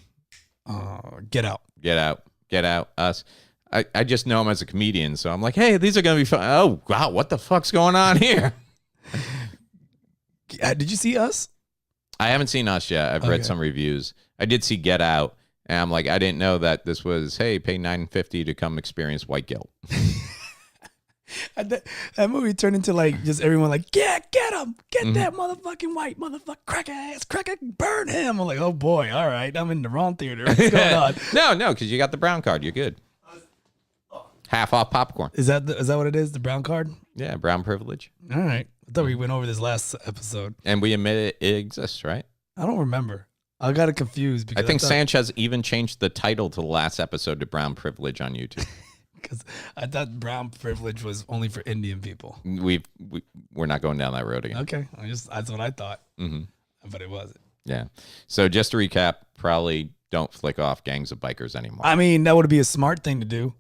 Get Out. Us. I just know him as a comedian, so I'm like, hey, these are gonna be fun. Oh wow, what the fuck's going on here? Did you see Us? I haven't seen Us yet. I've read some reviews. I did see Get Out, and I'm like, I didn't know that this was, hey, pay $9.50 to come experience white guilt. That movie turned into like just everyone like, get him, get that motherfucking white motherfucker, cracker ass, burn him. I'm like, oh boy, all right, I'm in the wrong theater. What's going on? No, because you got the brown card. You're good. Half off popcorn. Is that what it is? The brown card? Yeah, brown privilege. All right. I thought we went over this last episode. And we admit it exists, right? I don't remember. I got it confused because I think Sanchez even changed the title to the last episode to brown privilege on YouTube. Because I thought brown privilege was only for Indian people. We're not going down that road again. Okay, that's what I thought, but it wasn't. Yeah. So just to recap, probably don't flick off gangs of bikers anymore. I mean, that would be a smart thing to do.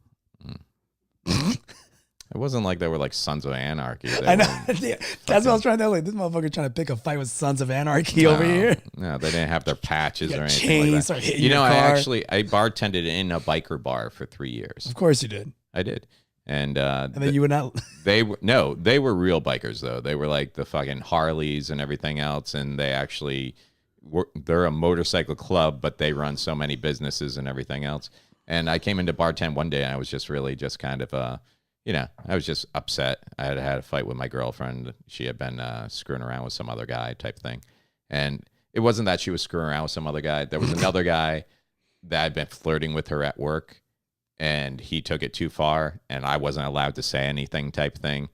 It wasn't like they were like Sons of Anarchy. I know. That's what I was trying to like. This motherfucker trying to pick a fight with Sons of Anarchy over here. No, they didn't have their patches or anything chains like that. Or hitting your car. I bartended in a biker bar for 3 years. Of course you did. I did. And then you were not. They were real bikers though. They were like the fucking Harleys and everything else, and they actually they're a motorcycle club, but they run so many businesses and everything else. And I came into bartend one day, and I was just really just kind of, I was just upset. I had had a fight with my girlfriend. She had been screwing around with some other guy type thing. And it wasn't that she was screwing around with some other guy. There was another guy that had been flirting with her at work, and he took it too far, and I wasn't allowed to say anything type thing.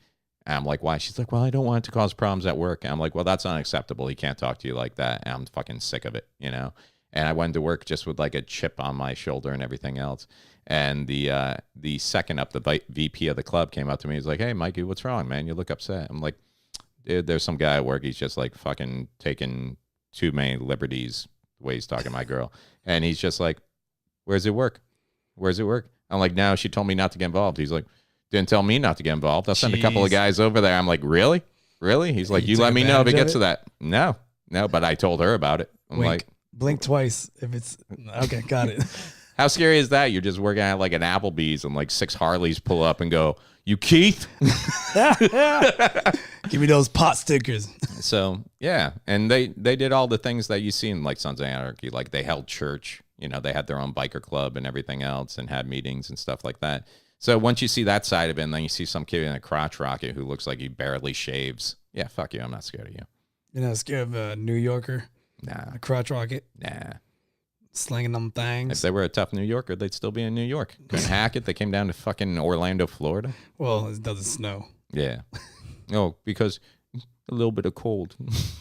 And I'm like, why? She's like, well, I don't want it to cause problems at work. And I'm like, well, that's unacceptable. He can't talk to you like that. And I'm fucking sick of it, And I went to work just with like a chip on my shoulder and everything else. And the second up, the VP of the club came up to me. He's like, hey, Mikey, what's wrong, man? You look upset. I'm like, dude, there's some guy at work. He's just like fucking taking too many liberties the way he's talking to my girl. And he's just like, where's it work? Where's it work? I'm like, no, she told me not to get involved. He's like, didn't tell me not to get involved. I'll send a couple of guys over there. I'm like, really? Really? He's like, you let me know if it gets to that. No, but I told her about it. I'm like, blink twice if it's okay. Got it. How scary is that? You're just working at like an Applebee's and like 6 Harleys pull up and go, you Keith? Give me those pot stickers. So, yeah. And they did all the things that you see in like Sons of Anarchy. Like they held church, they had their own biker club and everything else and had meetings and stuff like that. So once you see that side of it, and then you see some kid in a crotch rocket who looks like he barely shaves. Yeah, fuck you. I'm not scared of you. You're not scared of a New Yorker? Nah. A crotch rocket? Nah. Slinging them things? If they were a tough New Yorker, they'd still be in New York. Couldn't hack it. They came down to fucking Orlando, Florida. Well, it doesn't snow. Yeah. Oh, because a little bit of cold.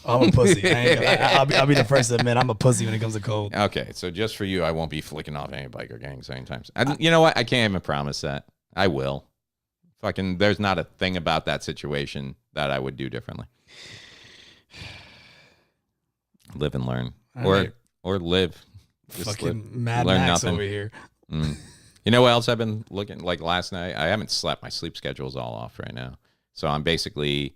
I'm a pussy. I'll be the first to admit I'm a pussy when it comes to cold. Okay, so just for you, I won't be flicking off any biker gangs anytime soon. You know what? I can't even promise that. I will. Fucking, there's not a thing about that situation that I would do differently. Live and learn, or live. Just fucking Mad Max over here. You know what else I've been looking like last night? I haven't slept. My sleep schedule is all off right now, so I'm basically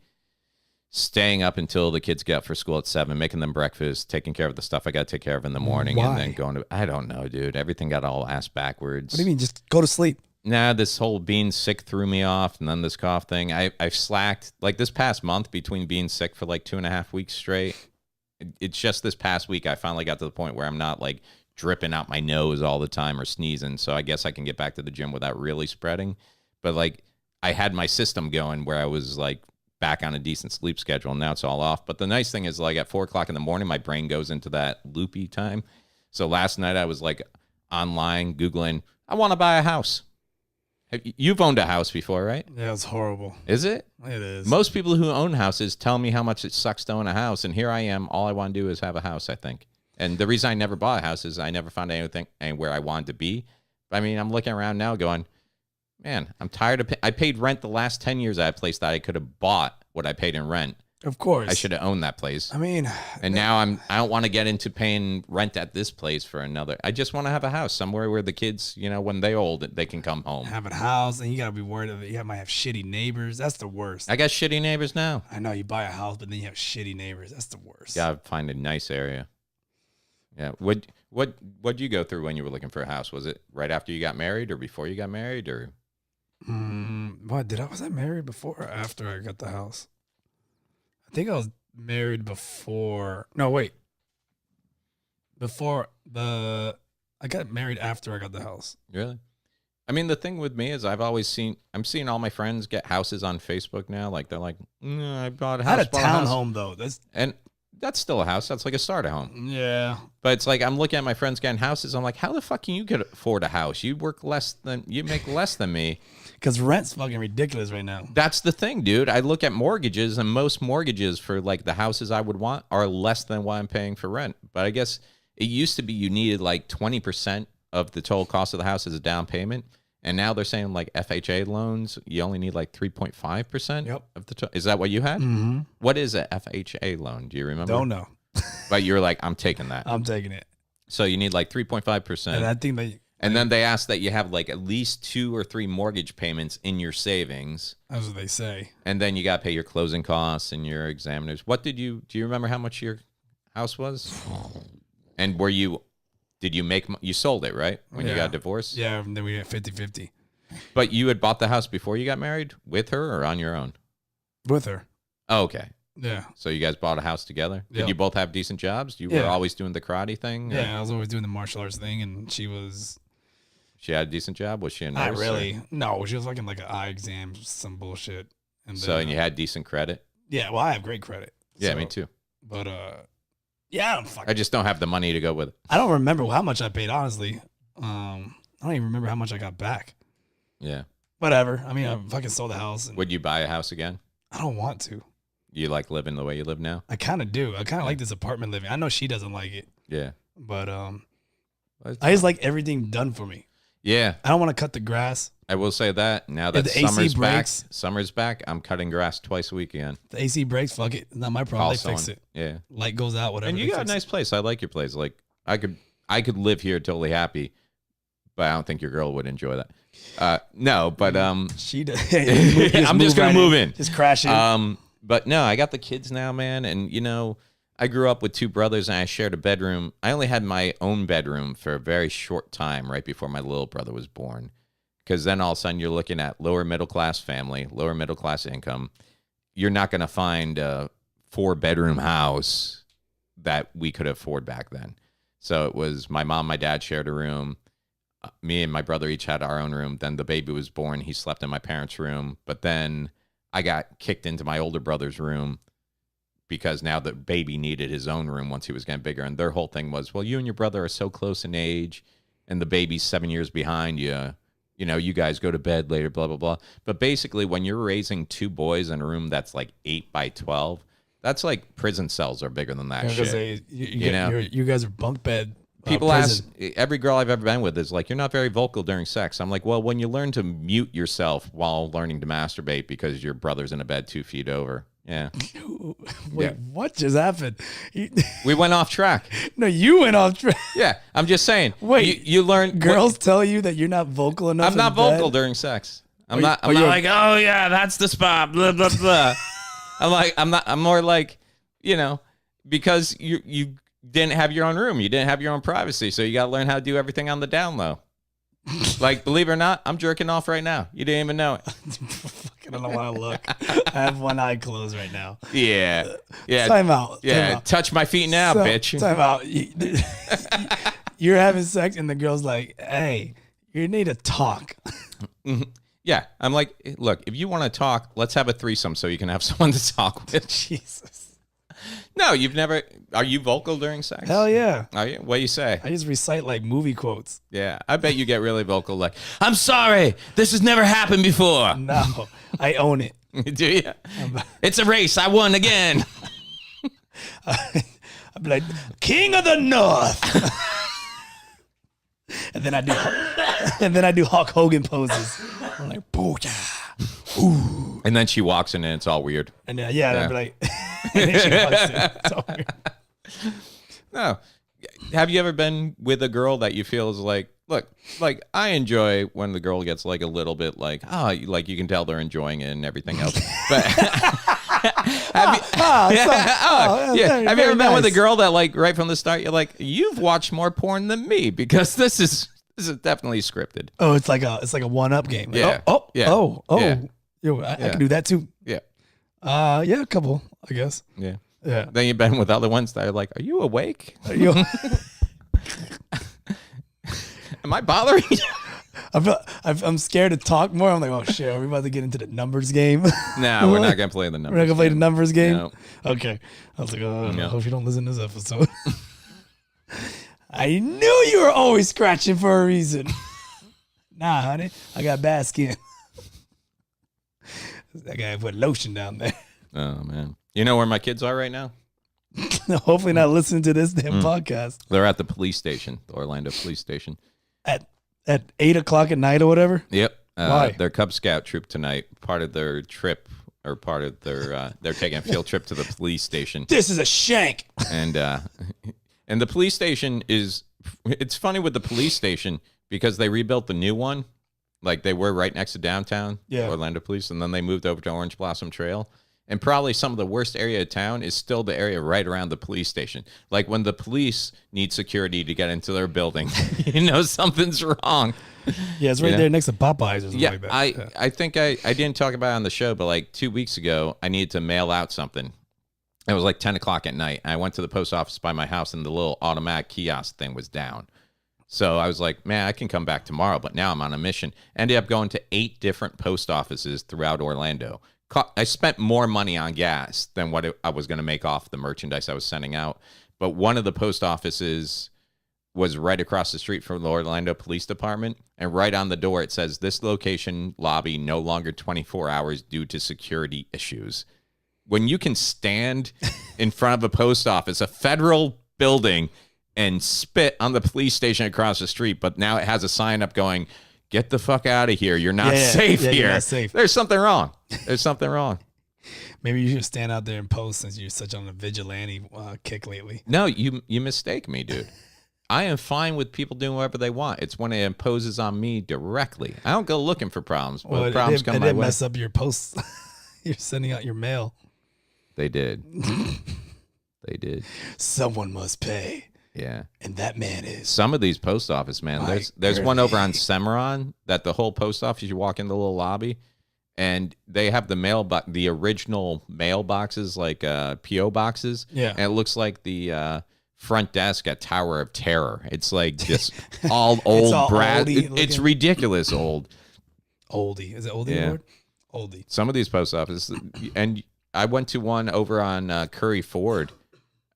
staying up until the kids get up for school at 7, making them breakfast, taking care of the stuff I got to take care of in the morning, and then going to. I don't know, dude. Everything got all ass backwards. What do you mean? Just go to sleep. Nah, this whole being sick threw me off, and then this cough thing. I've slacked like this past month between being sick for like 2.5 weeks straight. It's just this past week I finally got to the point where I'm not like dripping out my nose all the time or sneezing. So I guess I can get back to the gym without really spreading. But like I had my system going where I was like back on a decent sleep schedule, and now it's all off. But the nice thing is like at 4 o'clock in the morning, my brain goes into that loopy time. So last night I was like online Googling, I want to buy a house. You've owned a house before, right? Yeah, it's horrible. Is it? It is. Most people who own houses tell me how much it sucks to own a house, and here I am. All I want to do is have a house, I think. And the reason I never bought a house is I never found anything anywhere I wanted to be. But, I mean, I'm looking around now going, man, I'm tired of I paid rent the last 10 years at a place that I could have bought what I paid in rent. Of course. I should have owned that place. I mean. And now I don't want to get into paying rent at this place for another. I just want to have a house somewhere where the kids, when they're old, they can come home. Have a house, and you got to be worried of it. You might have shitty neighbors. That's the worst. I got shitty neighbors now. I know, you buy a house, but then you have shitty neighbors. That's the worst. Gotta find a nice area. Yeah. What'd you go through when you were looking for a house? Was it right after you got married or before you got married or? Was I married before or after I got the house? I think I was married before. No, wait. I got married after I got the house. Really? I mean, the thing with me is I'm seeing all my friends get houses on Facebook now. Like they're like, I bought a house. I had a townhome though. That's still a house. That's like a starter home. Yeah. But it's like I'm looking at my friends getting houses. I'm like, how the fuck can you get afford a house? You make less than me. Because rent's fucking ridiculous right now. That's the thing, dude. I look at mortgages, and most mortgages for like the houses I would want are less than what I'm paying for rent. But I guess it used to be you needed like 20% of the total cost of the house as a down payment. And now they're saying like FHA loans, you only need like 3.5% of the total. Is that what you had? Mm-hmm. What is a FHA loan? Do you remember? Don't know. But you're like, I'm taking that. I'm taking it. So you need like 3.5%. And I think that. And then they ask that you have like at least 2 or 3 mortgage payments in your savings. That's what they say. And then you got to pay your closing costs and your examiners. Do you remember how much your house was? And did you sold it, right? When you got divorced? Yeah, and then we got 50-50. But you had bought the house before you got married with her or on your own? With her. Oh, okay. Yeah. So you guys bought a house together? Did Yep. you both have decent jobs? You were Yeah. always doing the karate thing? Yeah, I was always doing the martial arts thing, and she was She had a decent job? Was she a nurse? not really. No, she was like in like an eye exam, some bullshit. And And you had decent credit? yeah, well, I have great credit. Yeah, so- me too. But yeah, I just don't have the money to go with it. I don't remember how much I paid. Honestly, I don't even remember how much I got back. Yeah. Whatever. I mean, I fucking sold the house, and Would you buy a house again? I don't want to. You like living the way you live now? I kind of do. I kind of like this apartment living. I know she doesn't like it, Yeah. but I just like everything done for me. Yeah. I don't want to cut the grass. I will say that now that the AC summer's back, I'm cutting grass twice a week again. The AC breaks. Fuck it. It's not my problem. Also They fix it. Yeah. Light goes out. Whatever. And you they got a fix nice place. I like your place. Like I could live here totally happy, but I don't think your girl would enjoy that. No, but it. She does. I'm just gonna move in. Just crash in. But no, I got the kids now, man, and I grew up with two brothers and I shared a bedroom. I only had my own bedroom for a very short time right before my little brother was born. Because then all of a sudden you're looking at lower middle class family, lower middle class income. You're not going to find a 4-bedroom house that we could afford back then. So it was my mom, my dad shared a room. Me and my brother each had our own room. Then the baby was born. He slept in my parents' room. But then I got kicked into my older brother's room because now the baby needed his own room once he was getting bigger. And their whole thing was, well, you and your brother are so close in age and the baby's 7 years behind you. You guys go to bed later, blah, blah, blah. But basically, when you're raising 2 boys in a room that's like 8 by 12, that's like prison cells are bigger than that shit. Say, you guys are bunk bed. People ask, every girl I've ever been with is like, you're not very vocal during sex. I'm like, well, when you learn to mute yourself while learning to masturbate because your brother's in a bed 2 feet over. Yeah. Wait, Yeah. what just happened? We went off track. No, you went off track. Yeah. I'm just saying. Wait, you learn. Girls tell you that you're not vocal enough. I'm not in bed? vocal during sex. I'm you- not oh, you're- like, oh yeah, that's the spot. Blah blah blah. I'm more like, because you didn't have your own room, you didn't have your own privacy, so you got to learn how to do everything on the down low. Like, believe it or not, I'm jerking off right now. You didn't even know it. I don't know why I look. I have one eye closed right now. Yeah. Time out. Yeah. Time out. Touch my feet now, bitch. Time out. You're having sex and the girl's like, hey, you need to talk. Yeah. I'm like, look, if you want to talk, let's have a threesome so you can have someone to talk with. Jesus. No, you've never. Are you vocal during sex? Hell yeah. Are you? What do you say? I just recite like movie quotes. Yeah, I bet you get really vocal. Like, I'm sorry, this has never happened before. No, I own it. Do you? It's a race. I won again. I'd be like, King of the North. and then I do Hulk Hogan poses. I'm like, booyah. Ooh. And then she walks in and it's all weird. And I'd be like, and then she walks in. It's all weird. No. Have you ever been with a girl that you feel is like, look, like I enjoy when the girl gets like a little bit like, like you can tell they're enjoying it and everything else. But have you ever been with a girl that like right from the start, you're like, you've watched more porn than me because this is definitely scripted. Oh, it's like a 1-up game. Like, Yeah. Oh. Yeah. Yo, I can do that too. Yeah. Yeah, a couple, I guess. Yeah. Yeah. Then you've been with other ones that are like, are you awake? Yo, Am I bothering you? I'm scared to talk more. I'm like, oh shit, are we about to get into the numbers game? No, we're not gonna play the numbers. We're not gonna play the numbers game. No. Okay. I was like, oh, No. I hope you don't listen to this episode. I knew you were always scratching for a reason. Nah, honey, I got bad skin. That guy put lotion down there. Oh man, you know where my kids are right now? Hopefully not listening to this damn podcast They're at the police station, the Orlando police station. at 8:00 at night or whatever. Yep. Why? Their Cub Scout troop tonight, part of their trip or part of their, they're taking a field trip to the police station. This is a shank. And the police station it's funny with the police station because they rebuilt the new one. Like they were right next to downtown Orlando Police, and then they moved over to Orange Blossom Trail. And probably some of the worst area of town is still the area right around the police station. Like when the police need security to get into their building, something's wrong. Yeah, it's right there next to Popeyes or something Yeah, like that. I think I didn't talk about it on the show, but like 2 weeks ago, I needed to mail out something. It was like 10 o'clock at night. I went to the post office by my house, and the little automatic kiosk thing was down. So I was like, man, I can come back tomorrow, but now I'm on a mission. Ended up going to 8 different post offices throughout Orlando. I spent more money on gas than what I was going to make off the merchandise I was sending out. But one of the post offices was right across the street from the Orlando Police Department. And right on the door, it says, this location lobby no longer 24 hours due to security issues. When you can stand in front of a post office, a federal building, and spit on the police station across the street, but now it has a sign up going, get the fuck out of here. You're not safe here. You're not safe. There's something wrong. There's something wrong. Maybe you should stand out there and post since you're such on a vigilante kick lately. No, you mistake me, dude. I am fine with people doing whatever they want. It's when it imposes on me directly. I don't go looking for problems. Well, problems come my way. It didn't mess up your posts. You're sending out your mail. They did. They did. Someone must pay. Yeah. And that man is. Some of these post office, man. There's one over on Cimarron that the whole post office, you walk in the little lobby, and they have the original mailboxes, like P.O. boxes. Yeah. And it looks like the front desk at Tower of Terror. It's like just all old brass. It's ridiculous old. Oldie. Is it oldie? Yeah. Word? Oldie. Some of these post offices. And I went to one over on Curry Ford.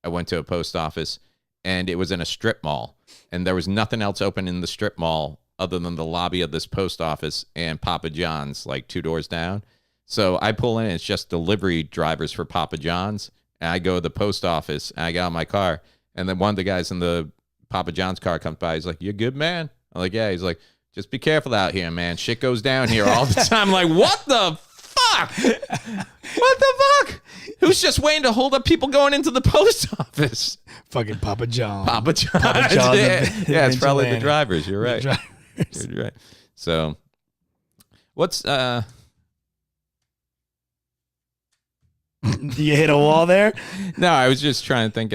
I went to a post office. And it was in a strip mall, and there was nothing else open in the strip mall other than the lobby of this post office and Papa John's, like 2 doors down. So I pull in, it's just delivery drivers for Papa John's, and I go to the post office, and I get out of my car, and then one of the guys in the Papa John's car comes by. He's like, "You good, man?" I'm like, "Yeah." He's like, "Just be careful out here, man. Shit goes down here all the time." I'm like, what the fuck? What the fuck? Who's just waiting to hold up people going into the post office? Fucking Papa John. Papa John. Yeah, it's probably the drivers. You're right. You're right. So, what's Do you hit a wall there? No, I was just trying to think.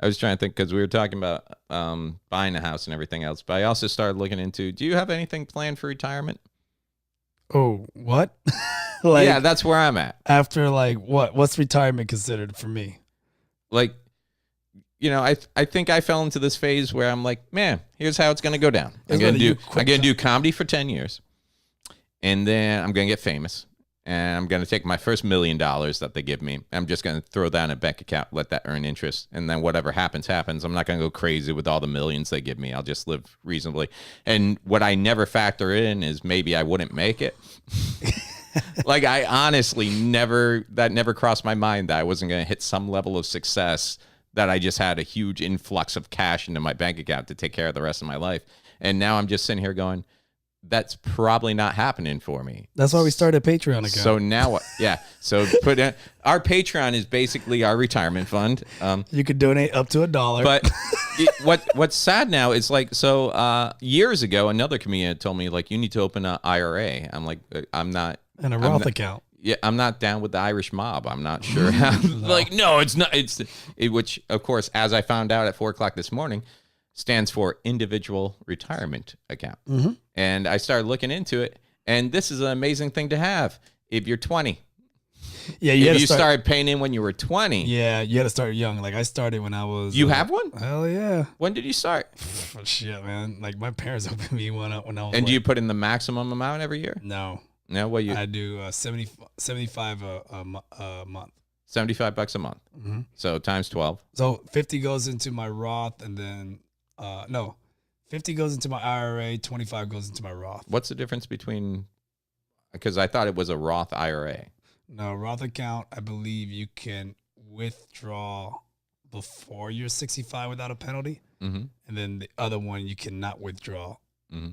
Because we were talking about buying a house and everything else. But I also started looking into. Do you have anything planned for retirement? Oh, what? Yeah, that's where I'm at. After what's retirement considered for me? Like, I think I fell into this phase where I'm like, man, here's how it's gonna go down. I'm gonna do comedy for 10 years, and then I'm gonna get famous, and I'm gonna take my first $1 million that they give me. I'm just gonna throw that in a bank account, let that earn interest, and then whatever happens. I'm not gonna go crazy with all the millions they give me. I'll just live reasonably. And what I never factor in is maybe I wouldn't make it. Like, I honestly never crossed my mind that I wasn't going to hit some level of success, that I just had a huge influx of cash into my bank account to take care of the rest of my life. And now I'm just sitting here going, that's probably not happening for me. That's why we started a Patreon account. So now what? Yeah. So our Patreon is basically our retirement fund. You could donate up to $1. But what's sad now is years ago, another comedian told me, like, you need to open an IRA. I'm like, I'm not. And a Roth account. Yeah, I'm not down with the Irish mob. I'm not sure how. No, it's not. Which, of course, as I found out at 4:00 this morning, stands for individual retirement account. Mm-hmm. And I started looking into it, and this is an amazing thing to have if you're 20. Yeah, you started paying in when you were 20. Yeah, you had to start young. Like, I started when I was. You have one? Hell yeah. When did you start? Shit, man. Like, my parents opened me one up when I was. And do you put in the maximum amount every year? No. No, what you? I do 75 a month. $75 a month. Mm-hmm. So times 12. So 50 goes into my Roth, and then 50 goes into my IRA, 25 goes into my Roth. What's the difference between? Because I thought it was a Roth IRA. No, Roth account, I believe you can withdraw before you're 65 without a penalty, and then the other one you cannot withdraw. Mm-hmm.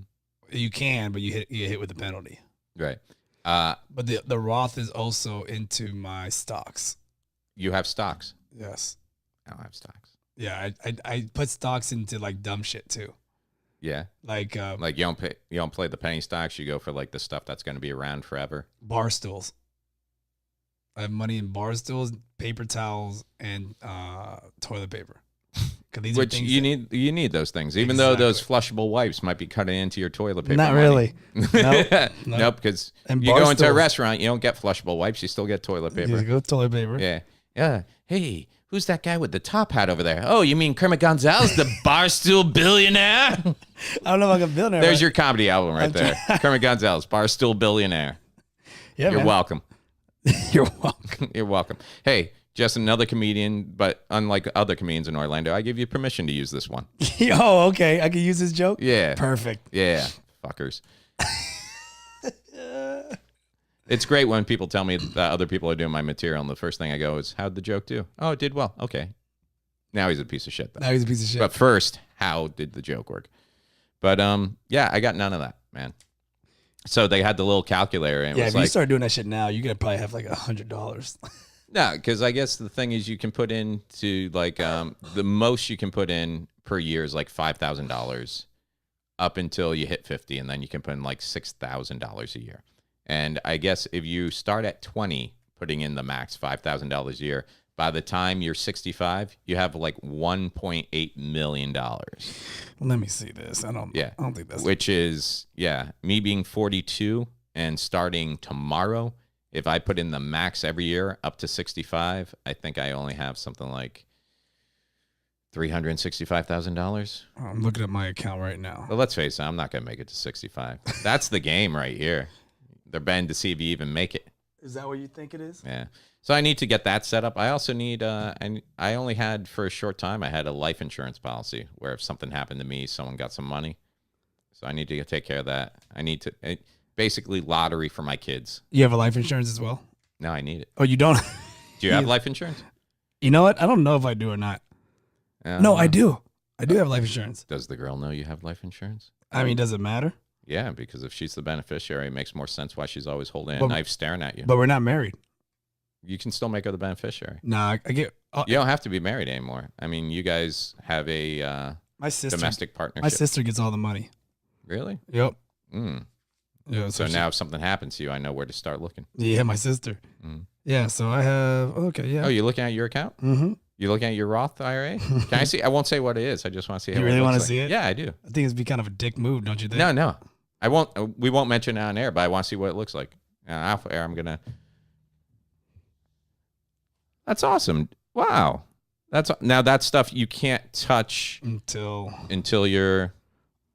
You can, but you hit with the penalty. Right. But the Roth is also into my stocks. You have stocks? Yes. I don't have stocks. Yeah, I put stocks into like dumb shit too. Yeah. Like you don't play the penny stocks, you go for like the stuff that's going to be around forever. Bar stools. I have money in bar stools, paper towels, and toilet paper. Which you need those things, even though those flushable wipes might be cutting into your toilet paper. Not really. Nope, because you go into a restaurant, you don't get flushable wipes, you still get toilet paper. You go toilet paper. Yeah. Yeah. Hey, who's that guy with the top hat over there? Oh, you mean Kermit Gonzalez, the Barstool billionaire? I don't know if I'm a billionaire. There's your comedy album right there. Kermit Gonzalez, Barstool billionaire. Yeah, You're welcome. You're welcome. You're welcome. Hey, just another comedian, but unlike other comedians in Orlando, I give you permission to use this one. Oh, okay. I can use this joke? Yeah. Perfect. Yeah. Fuckers. It's great when people tell me that other people are doing my material, and the first thing I go is, how'd the joke do? Oh, it did well. Okay. Now he's a piece of shit, though. Now he's a piece of shit. But first, how did the joke work? But yeah, I got none of that, man. So they had the little calculator, and it yeah, was if you like, start doing that shit now, you're gonna probably have like $100. no, because I guess the thing is you can put into like the most you can put in per year is like $5,000 up until you hit 50, and then you can put in like $6,000 a year. And I guess if you start at 20, putting in the max $5,000 a year, by the time you're 65, you have like $1.8 million. Let me see this. I don't think that's which is, me being 42 and starting tomorrow, if I put in the max every year up to 65, I think I only have something like $365,000. I'm looking at my account right now. But let's face it, I'm not going to make it to 65. That's the game right here. They're betting to see if you even make it. Is that what you think it is? Yeah. So I need to get that set up. I also need, and I only had for a short time, I had a life insurance policy where if something happened to me, someone got some money. So I need to take care of that. I need to, basically lottery for my kids. You have a life insurance as well? No, I need it. Oh, you don't? Do you have life insurance? You know what? I don't know if I do or not. No, I do. I do have life insurance. Does the girl know you have life insurance? I mean, does it matter? Yeah, because if she's the beneficiary, it makes more sense why she's always holding a knife staring at you. But we're not married. You can still make her the beneficiary. Nah, I get... you don't have to be married anymore. I mean, you guys have a domestic partnership. My sister gets all the money. Really? Yep. Yeah, so now if something happens to you, I know where to start looking. Yeah, my sister. Yeah, so I have... Okay, yeah. Oh, you're looking at your account? Mm-hmm. You looking at your Roth IRA? Can I see? I won't say what it is. I just want to see how you really want to like. see it? Yeah, I do. I think it'd be kind of a dick move, don't you think? No. I won't. We won't mention it on air, but I want to see what it looks like. Off air, I'm gonna. That's awesome! Wow, that's stuff you can't touch until you're.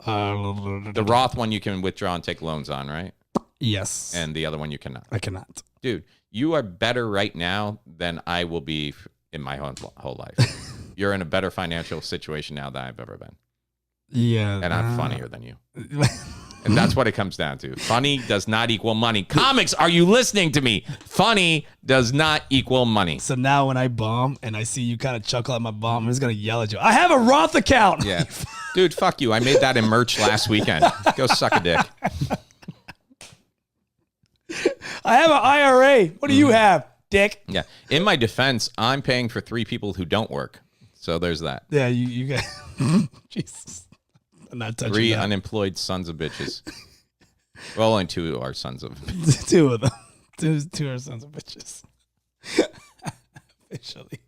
The Roth one you can withdraw and take loans on, right? Yes. And the other one you cannot. I cannot. Dude, you are better right now than I will be in my whole life. You're in a better financial situation now than I've ever been. Yeah. And I'm funnier than you. And that's what it comes down to. Funny does not equal money. Comics, are you listening to me? Funny does not equal money. So now when I bomb and I see you kind of chuckle at my bomb, I'm just going to yell at you. I have a Roth account. Yeah. Dude, fuck you. I made that in merch last weekend. Go suck a dick. I have an IRA. What do you have, dick? Yeah. In my defense, I'm paying for 3 people who don't work. So there's that. Yeah, you got... Jesus. I'm not touching 3 that. unemployed sons of bitches. Well, only 2 are sons of bitches. 2 of them. 2 are sons of bitches. Officially.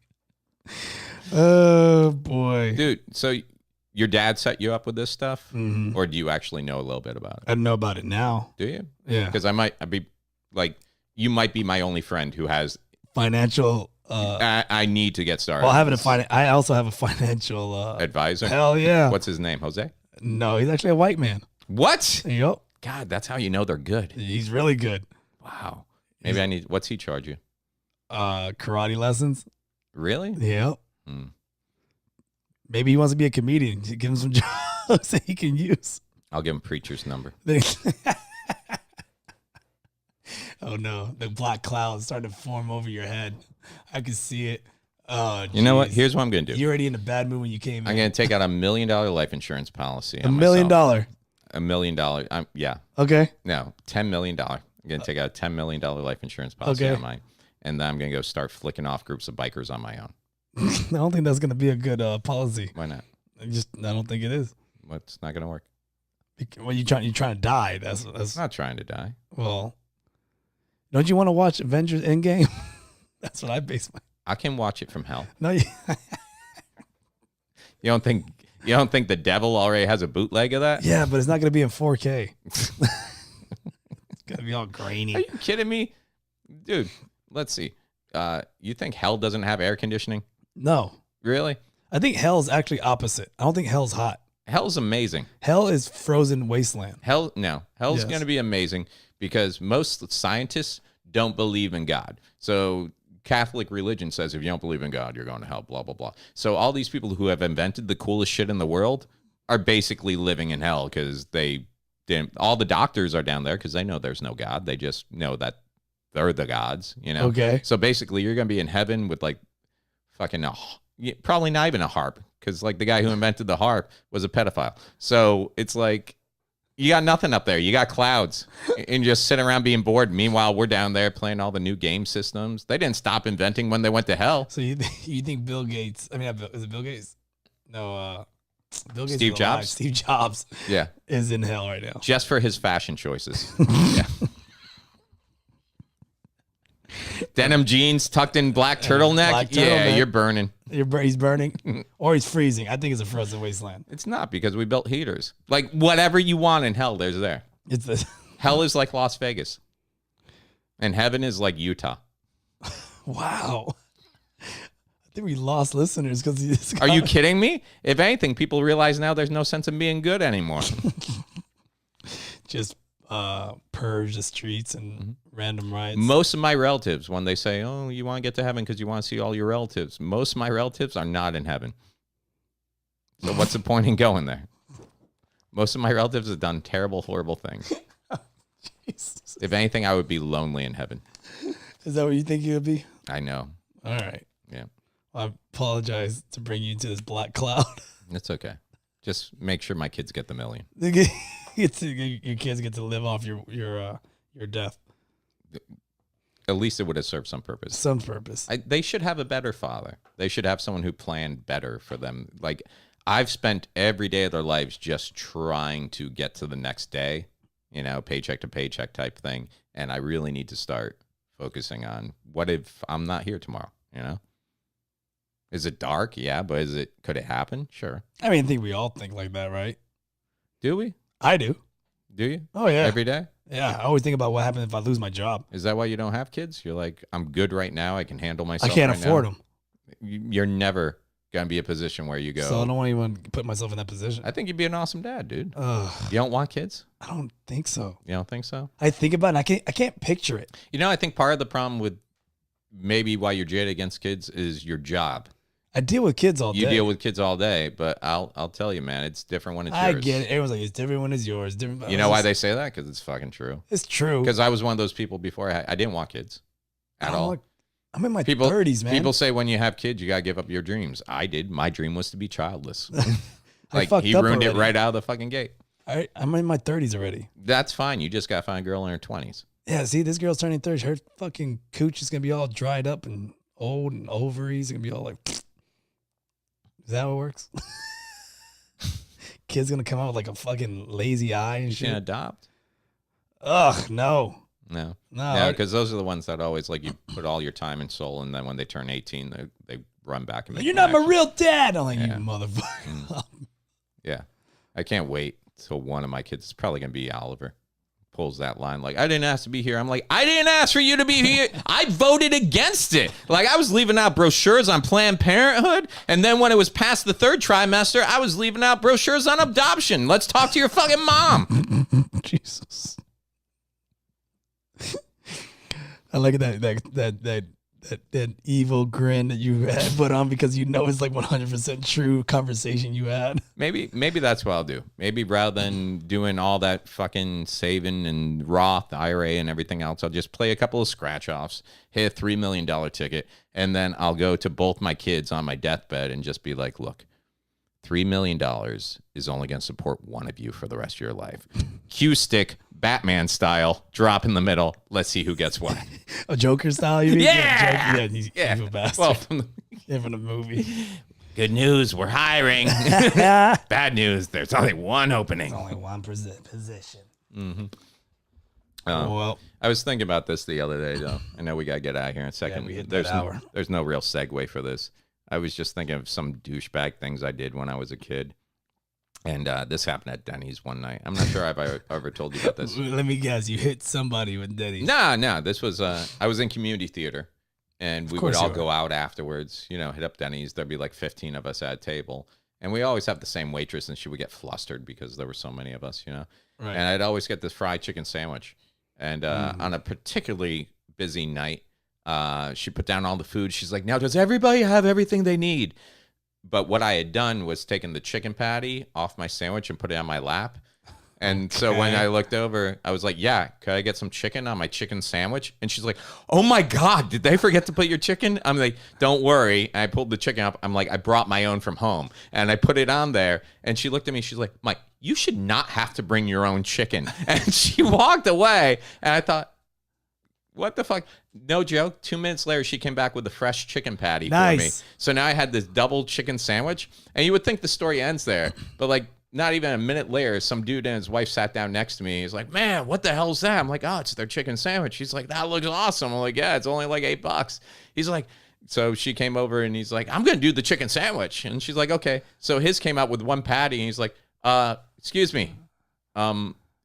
Oh, boy. Dude, so your dad set you up with this stuff? Mm-hmm. Or do you actually know a little bit about it? I know about it now. Do you? Yeah. Because I'd be like, you might be my only friend who has financial... I need to get started. Well, I also have a financial... advisor? Hell yeah. What's his name? Jose? No, he's actually a white man. What? Yep. God, that's how you know they're good. He's really good. Wow. Maybe I need... What's he charge you? Karate lessons. Really? Yep. Maybe he wants to be a comedian. Give him some jokes that he can use. I'll give him preacher's number. Oh no, the black clouds starting to form over your head. I can see it. Oh, you know what? Here's what I'm going to do. You're already in a bad mood when you came in. I'm going to take out $1 million life insurance policy. $1 million? $1 million. Yeah. Okay. No, $10 million. I'm going to take out a $10 million life insurance policy on mine. And then I'm going to go start flicking off groups of bikers on my own. I don't think that's going to be a good policy. Why not? I don't think it is. What's not going to work? Well, you're trying to die. That's I'm not trying to die. Well, don't you want to watch Avengers Endgame? That's what I base my... I can watch it from hell. No, you don't think the devil already has a bootleg of that? Yeah, but it's not going to be in 4K. It's going to be all grainy. Are you kidding me? Dude, let's see. You think hell doesn't have air conditioning? No. Really? I think hell's actually opposite. I don't think hell's hot. Hell's amazing. Hell is frozen wasteland. Hell's Yes. going to be amazing because most scientists don't believe in God. So Catholic religion says if you don't believe in God, you're going to hell, blah, blah, blah. So all these people who have invented the coolest shit in the world are basically living in hell because they didn't. All the doctors are down there because they know there's no God. They just know that they're the gods, you know? Okay. So basically you're going to be in heaven with like fucking probably not even a harp because like the guy who invented the harp was a pedophile. So it's like you got nothing up there. You got clouds and just sitting around being bored. Meanwhile, we're down there playing all the new game systems. They didn't stop inventing when they went to hell. So you think Bill Gates? I mean, is it Bill Gates? No, Bill Gates. Steve is alive. Jobs? Steve Jobs. Yeah. Is in hell right now. Just for his fashion choices. Yeah. Denim jeans tucked in black turtleneck. Black Yeah, turtleneck. you're burning. He's burning, or he's freezing. I think it's a frozen wasteland. It's not because we built heaters. Like whatever you want in hell, there's there. It's the Hell is like Las Vegas. And heaven is like Utah. wow. I think we lost listeners because. Are you kidding me? If anything, people realize now there's no sense in being good anymore. Just purge the streets and random riots? Most of my relatives, when they say, oh, you want to get to heaven because you want to see all your relatives, most of my relatives are not in heaven. So what's the point in going there? Most of my relatives have done terrible, horrible things. Jesus. If anything, I would be lonely in heaven. Is that what you think you would be? I know. All right. Yeah. I apologize to bring you to this black cloud. It's okay. Just make sure my kids get the million. Your kids get to live off your death. At least it would have served some purpose. Some purpose. They should have a better father. They should have someone who planned better for them. Like, I've spent every day of their lives just trying to get to the next day, you know, paycheck to paycheck type thing. And I really need to start focusing on what if I'm not here tomorrow, you know? Is it dark? Yeah, but could it happen? Sure. I mean, I think we all think like that, right? Do we? I do. Do you? Oh, yeah. Every day? Yeah, I always think about what happens if I lose my job. Is that why you don't have kids? You're like, I'm good right now. I can handle myself. I can't right afford now. them. You're never going to be a position where you go. So I don't want to even put myself in that position. I think you'd be an awesome dad, dude. Ugh, You don't want kids? I don't think so. You don't think so? I think about it. I can't picture it. You know, I think part of the problem with maybe why you're jaded against kids is your job. I deal with kids all day. You deal with kids all day, but I'll tell you, man, it's different when it's I yours. get it. Everyone's like, it's different when it's yours. Different. You know why they say that? Because it's fucking true. It's true. Because I was one of those people before I didn't want kids at all. I'm in my 30s, man. People say when you have kids, you got to give up your dreams. I did. My dream was to be childless. Like, fucked he up ruined it already. right out of the fucking gate. I'm in my 30s already. That's fine. You just got to find a girl in her 20s. Yeah, see, this girl's turning 30. Her fucking cooch is going to be all dried up and old and ovaries are going to be all like... Is that how it works? Kid's going to come out with like a fucking lazy eye and You shit. can adopt. Ugh, no. No. No. Yeah, because those are the ones that always, like, you put all your time and soul, and then when they turn 18, they run back and make You're not my connections. real dad. I'm like, Yeah. you motherfucker. Yeah. I can't wait till one of my kids, it's probably going to be Oliver, pulls that line like, I didn't ask to be here. I'm like, I didn't ask for you to be here. I voted against it. Like, I was leaving out brochures on Planned Parenthood, and then when it was past the third trimester, I was leaving out brochures on adoption. Let's talk to your fucking mom. Jesus. I like that evil grin that you had put on because you know it's like 100% true conversation you had. Maybe that's what I'll do. Maybe rather than doing all that fucking saving and Roth, IRA, and everything else, I'll just play a couple of scratch offs, hit a $3 million ticket, and then I'll go to both my kids on my deathbed and just be like, look, $3 million is only going to support one of you for the rest of your life. Cue stick, Batman style, drop in the middle. Let's see who gets what. A Joker style, you mean? Yeah! Yeah, he's Yeah. evil bastard. Well, From the movie. good news, we're hiring. Bad news, there's only one opening. Only one position. I was thinking about this the other day, though. I know we got to get out of here in a second. Yeah, we hit that hour. There's no real segue for this. I was just thinking of some douchebag things I did when I was a kid. And this happened at Denny's one night. I'm not sure if I ever told you about this. Let me guess, you hit somebody with Denny's. No. This was, I was in community theater. and we would all go out afterwards, hit up Denny's. There'd be like 15 of us at a table. And we always have the same waitress, and she would get flustered because there were so many of us, Right. And I'd always get this fried chicken sandwich. And on a particularly busy night, she put down all the food. She's like, now, does everybody have everything they need? But what I had done was taken the chicken patty off my sandwich and put it on my lap. And so when I looked over, I was like, yeah, could I get some chicken on my chicken sandwich? And she's like, oh my God, did they forget to put your chicken? I'm like, don't worry. And I pulled the chicken up. I'm like, I brought my own from home. And I put it on there. And she looked at me. She's like, Myke, you should not have to bring your own chicken. And she walked away. And I thought, what the fuck? No joke. 2 minutes later, she came back with a fresh chicken patty for me. So now I had this double chicken sandwich. And you would think the story ends there. But like, not even a minute later, some dude and his wife sat down next to me. He's like, man, what the hell's that? I'm like, oh, it's their chicken sandwich. He's like, that looks awesome. I'm like, yeah, it's only like $8. He's like, so she came over and he's like, I'm going to do the chicken sandwich. And she's like, okay. So his came out with one patty and he's like, excuse me,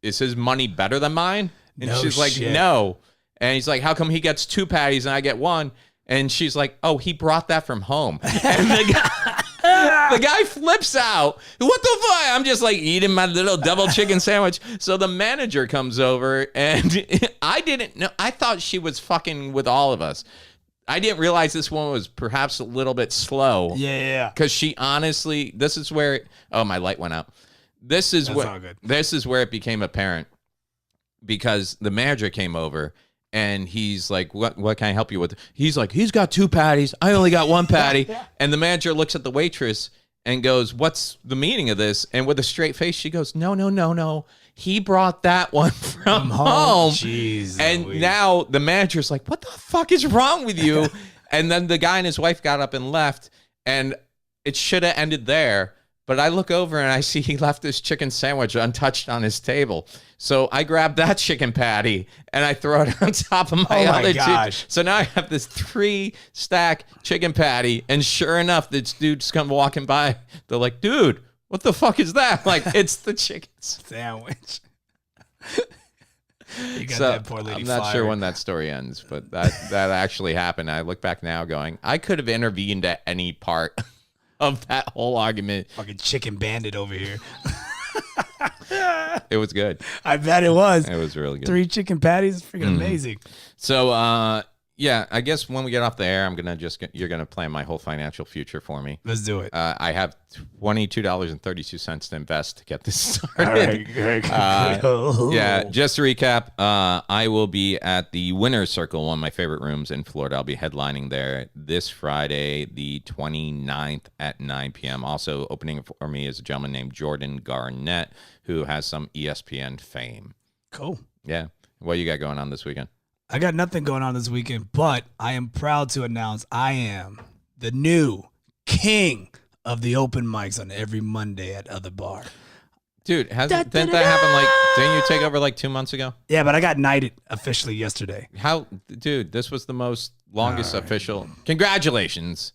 is his money better than mine? And she's like, no. And he's like, how come he gets 2 patties and I get 1? And she's like, oh, he brought that from home. And the guy flips out. What the fuck? I'm just like eating my little double chicken sandwich. So the manager comes over and I didn't know. I thought she was fucking with all of us. I didn't realize this one was perhaps a little bit slow. Yeah. Because she honestly, this is where, my light went out. This is where it became apparent because the manager came over. And he's like, what can I help you with? He's like, he's got 2 patties. I only got 1 patty. And the manager looks at the waitress and goes, what's the meaning of this? And with a straight face, she goes, no. He brought that one from home. Jeez, and now the manager's like, what the fuck is wrong with you? And then the guy and his wife got up and left. And it should have ended there. But I look over and I see he left his chicken sandwich untouched on his table. So I grab that chicken patty and I throw it on top of my other two. So now I have this 3-stack chicken patty. And sure enough, this dude's come walking by. They're like, dude, what the fuck is that? I'm like, it's the chicken sandwich. You got so that poor lady I'm not fired. sure when that story ends, but that actually happened. I look back now going, I could have intervened at any part of that whole argument. Fucking Chicken Bandit over here. It was good. I bet it was. It was really good. 3 chicken patties, freaking amazing. So, yeah, I guess when we get off the air, you're gonna plan my whole financial future for me. Let's do it. I have $22.32 to invest to get this started. All right. Yeah, just to recap, I will be at the Winner's Circle, one of my favorite rooms in Florida. I'll be headlining there this Friday, the 29th at 9 p.m. Also opening for me is a gentleman named Jordan Garnett, who has some ESPN fame. Cool. Yeah. What you got going on this weekend? I got nothing going on this weekend, but I am proud to announce I am the new king of the open mics on every Monday at Other Bar. Dude, didn't that happen didn't you take over 2 months ago? Yeah, but I got knighted officially yesterday. Dude, this was the longest official. Congratulations.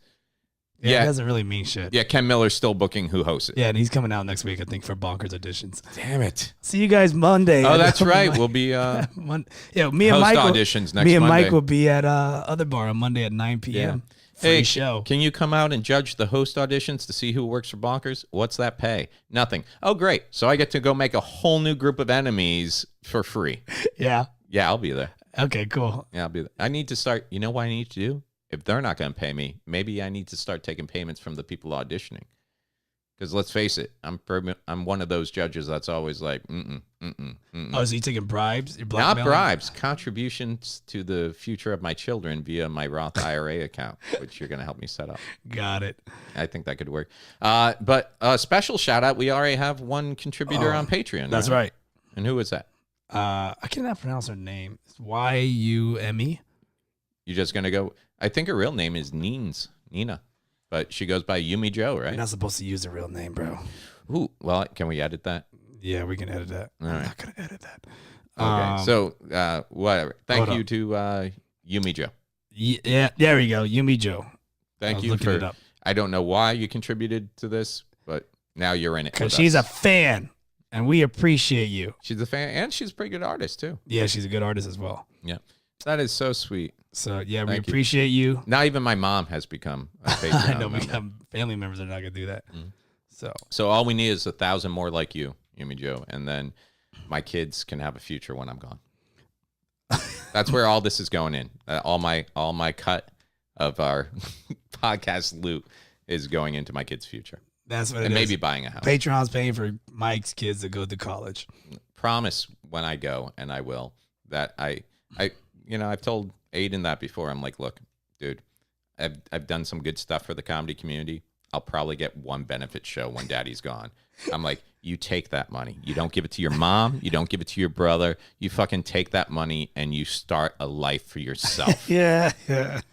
Yeah, it doesn't really mean shit. Yeah, Ken Miller's still booking who hosts it. Yeah, and he's coming out next week, I think, for Bonkers Editions. Damn it. See you guys Monday. Oh, that's right. We'll be me and host Myke auditions next Me and Monday. Myke will be at Other Bar on Monday at 9 p.m. Hey, show. Can you come out and judge the host auditions to see who works for Bonkers? What's that pay? Nothing. Oh, great. So I get to go make a whole new group of enemies for free. Yeah. Yeah, I'll be there. Okay, cool. Yeah, I'll be there. I need to start. You know what I need to do? If they're not going to pay me, maybe I need to start taking payments from the people auditioning. Because let's face it, I'm one of those judges that's always like, Oh, so you taking bribes? You're not bribes, contributions to the future of my children via my Roth IRA account, which you're going to help me set up. Got it. I think that could work. But a special shout out, we already have one contributor on Patreon. That's right. And who is that? I cannot pronounce her name. It's Yume. You're just going to go... I think her real name is Nina, but she goes by Yumi Joe, right? You're not supposed to use her real name, bro. Ooh, well, can we edit that? Yeah, we can edit that. All I'm right. not going to edit that. Okay, so whatever. Thank you to Yumi Joe. Yeah, there we go. Yumi Joe. Thank you for it up. I don't know why you contributed to this, but now you're in it. Because she's a fan, and we appreciate you. She's a fan, and she's a pretty good artist, too. Yeah, she's a good artist as well. Yeah. That is so sweet. So yeah, we Thank you. appreciate you. Now even my mom has become a I Patreon know we member. have family members that are not gonna do that. So all we need is 1,000 more like you, Yumi Joe, and then my kids can have a future when I'm gone. That's where all this is going in. All my cut of our podcast loot is going into my kids' future. That's what it And is. maybe buying a house. Patreon's paying for Mike's kids to go to college. Promise when I go, and I will, that I've told Aiden that before. I'm like, look, dude, I've done some good stuff for the comedy community. I'll probably get one benefit show when Daddy's gone. I'm like, you take that money. You don't give it to your mom. You don't give it to your brother. You fucking take that money and you start a life for yourself. Yeah. That's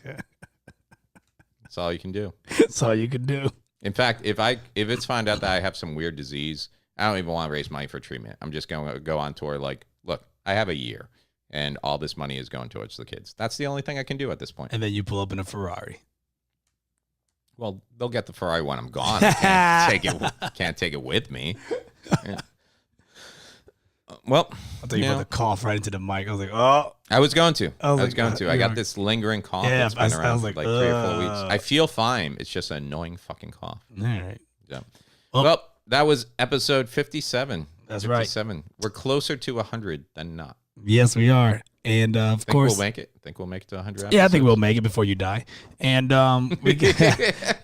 all you can do. That's all you can do. In fact, if it's found out that I have some weird disease, I don't even want to raise money for treatment. I'm just going to go on tour like, look, I have a year, and all this money is going towards the kids. That's the only thing I can do at this point. And then you pull up in a Ferrari. Well, they'll get the Ferrari when I'm gone. I can't take it with me. Yeah. Well, I thought you were about to cough right into the mic. I was like, oh. I was going to. I was going to. I got this lingering cough Yeah, that's been I around was for like, like 3 or 4 weeks. I feel fine. It's just an annoying fucking cough. All right. Yeah. Well- Well, that was episode 57. That's right. 57. We're closer to 100 than not. Yes, we are. And of Think course, we'll make it. Think we'll make it to 100 episodes? yeah, I think we'll make it before you die. And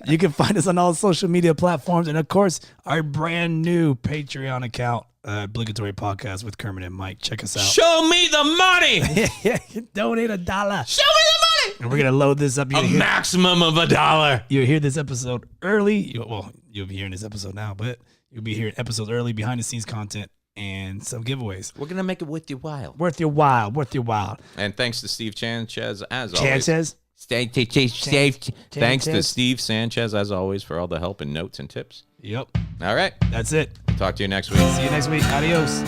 you can find us on all social media platforms. And of course, our brand new Patreon account, Obligatory Podcast with Kermit and Myke. Check us out. Show me the money. Donate $1. Show me the money. And we're going to load this up. A maximum of $1. You'll hear this episode early. You'll be hearing this episode now, but you'll be hearing episodes early, behind the scenes content, and some giveaways. We're gonna make it worth your while. Worth your while. Worth your while. And thanks to Steve Sanchez as Sanchez. always. Thanks to Steve Sanchez as always for all the help and notes and tips. Yep. All right. That's it. Talk to you next week. See you next week. Adios.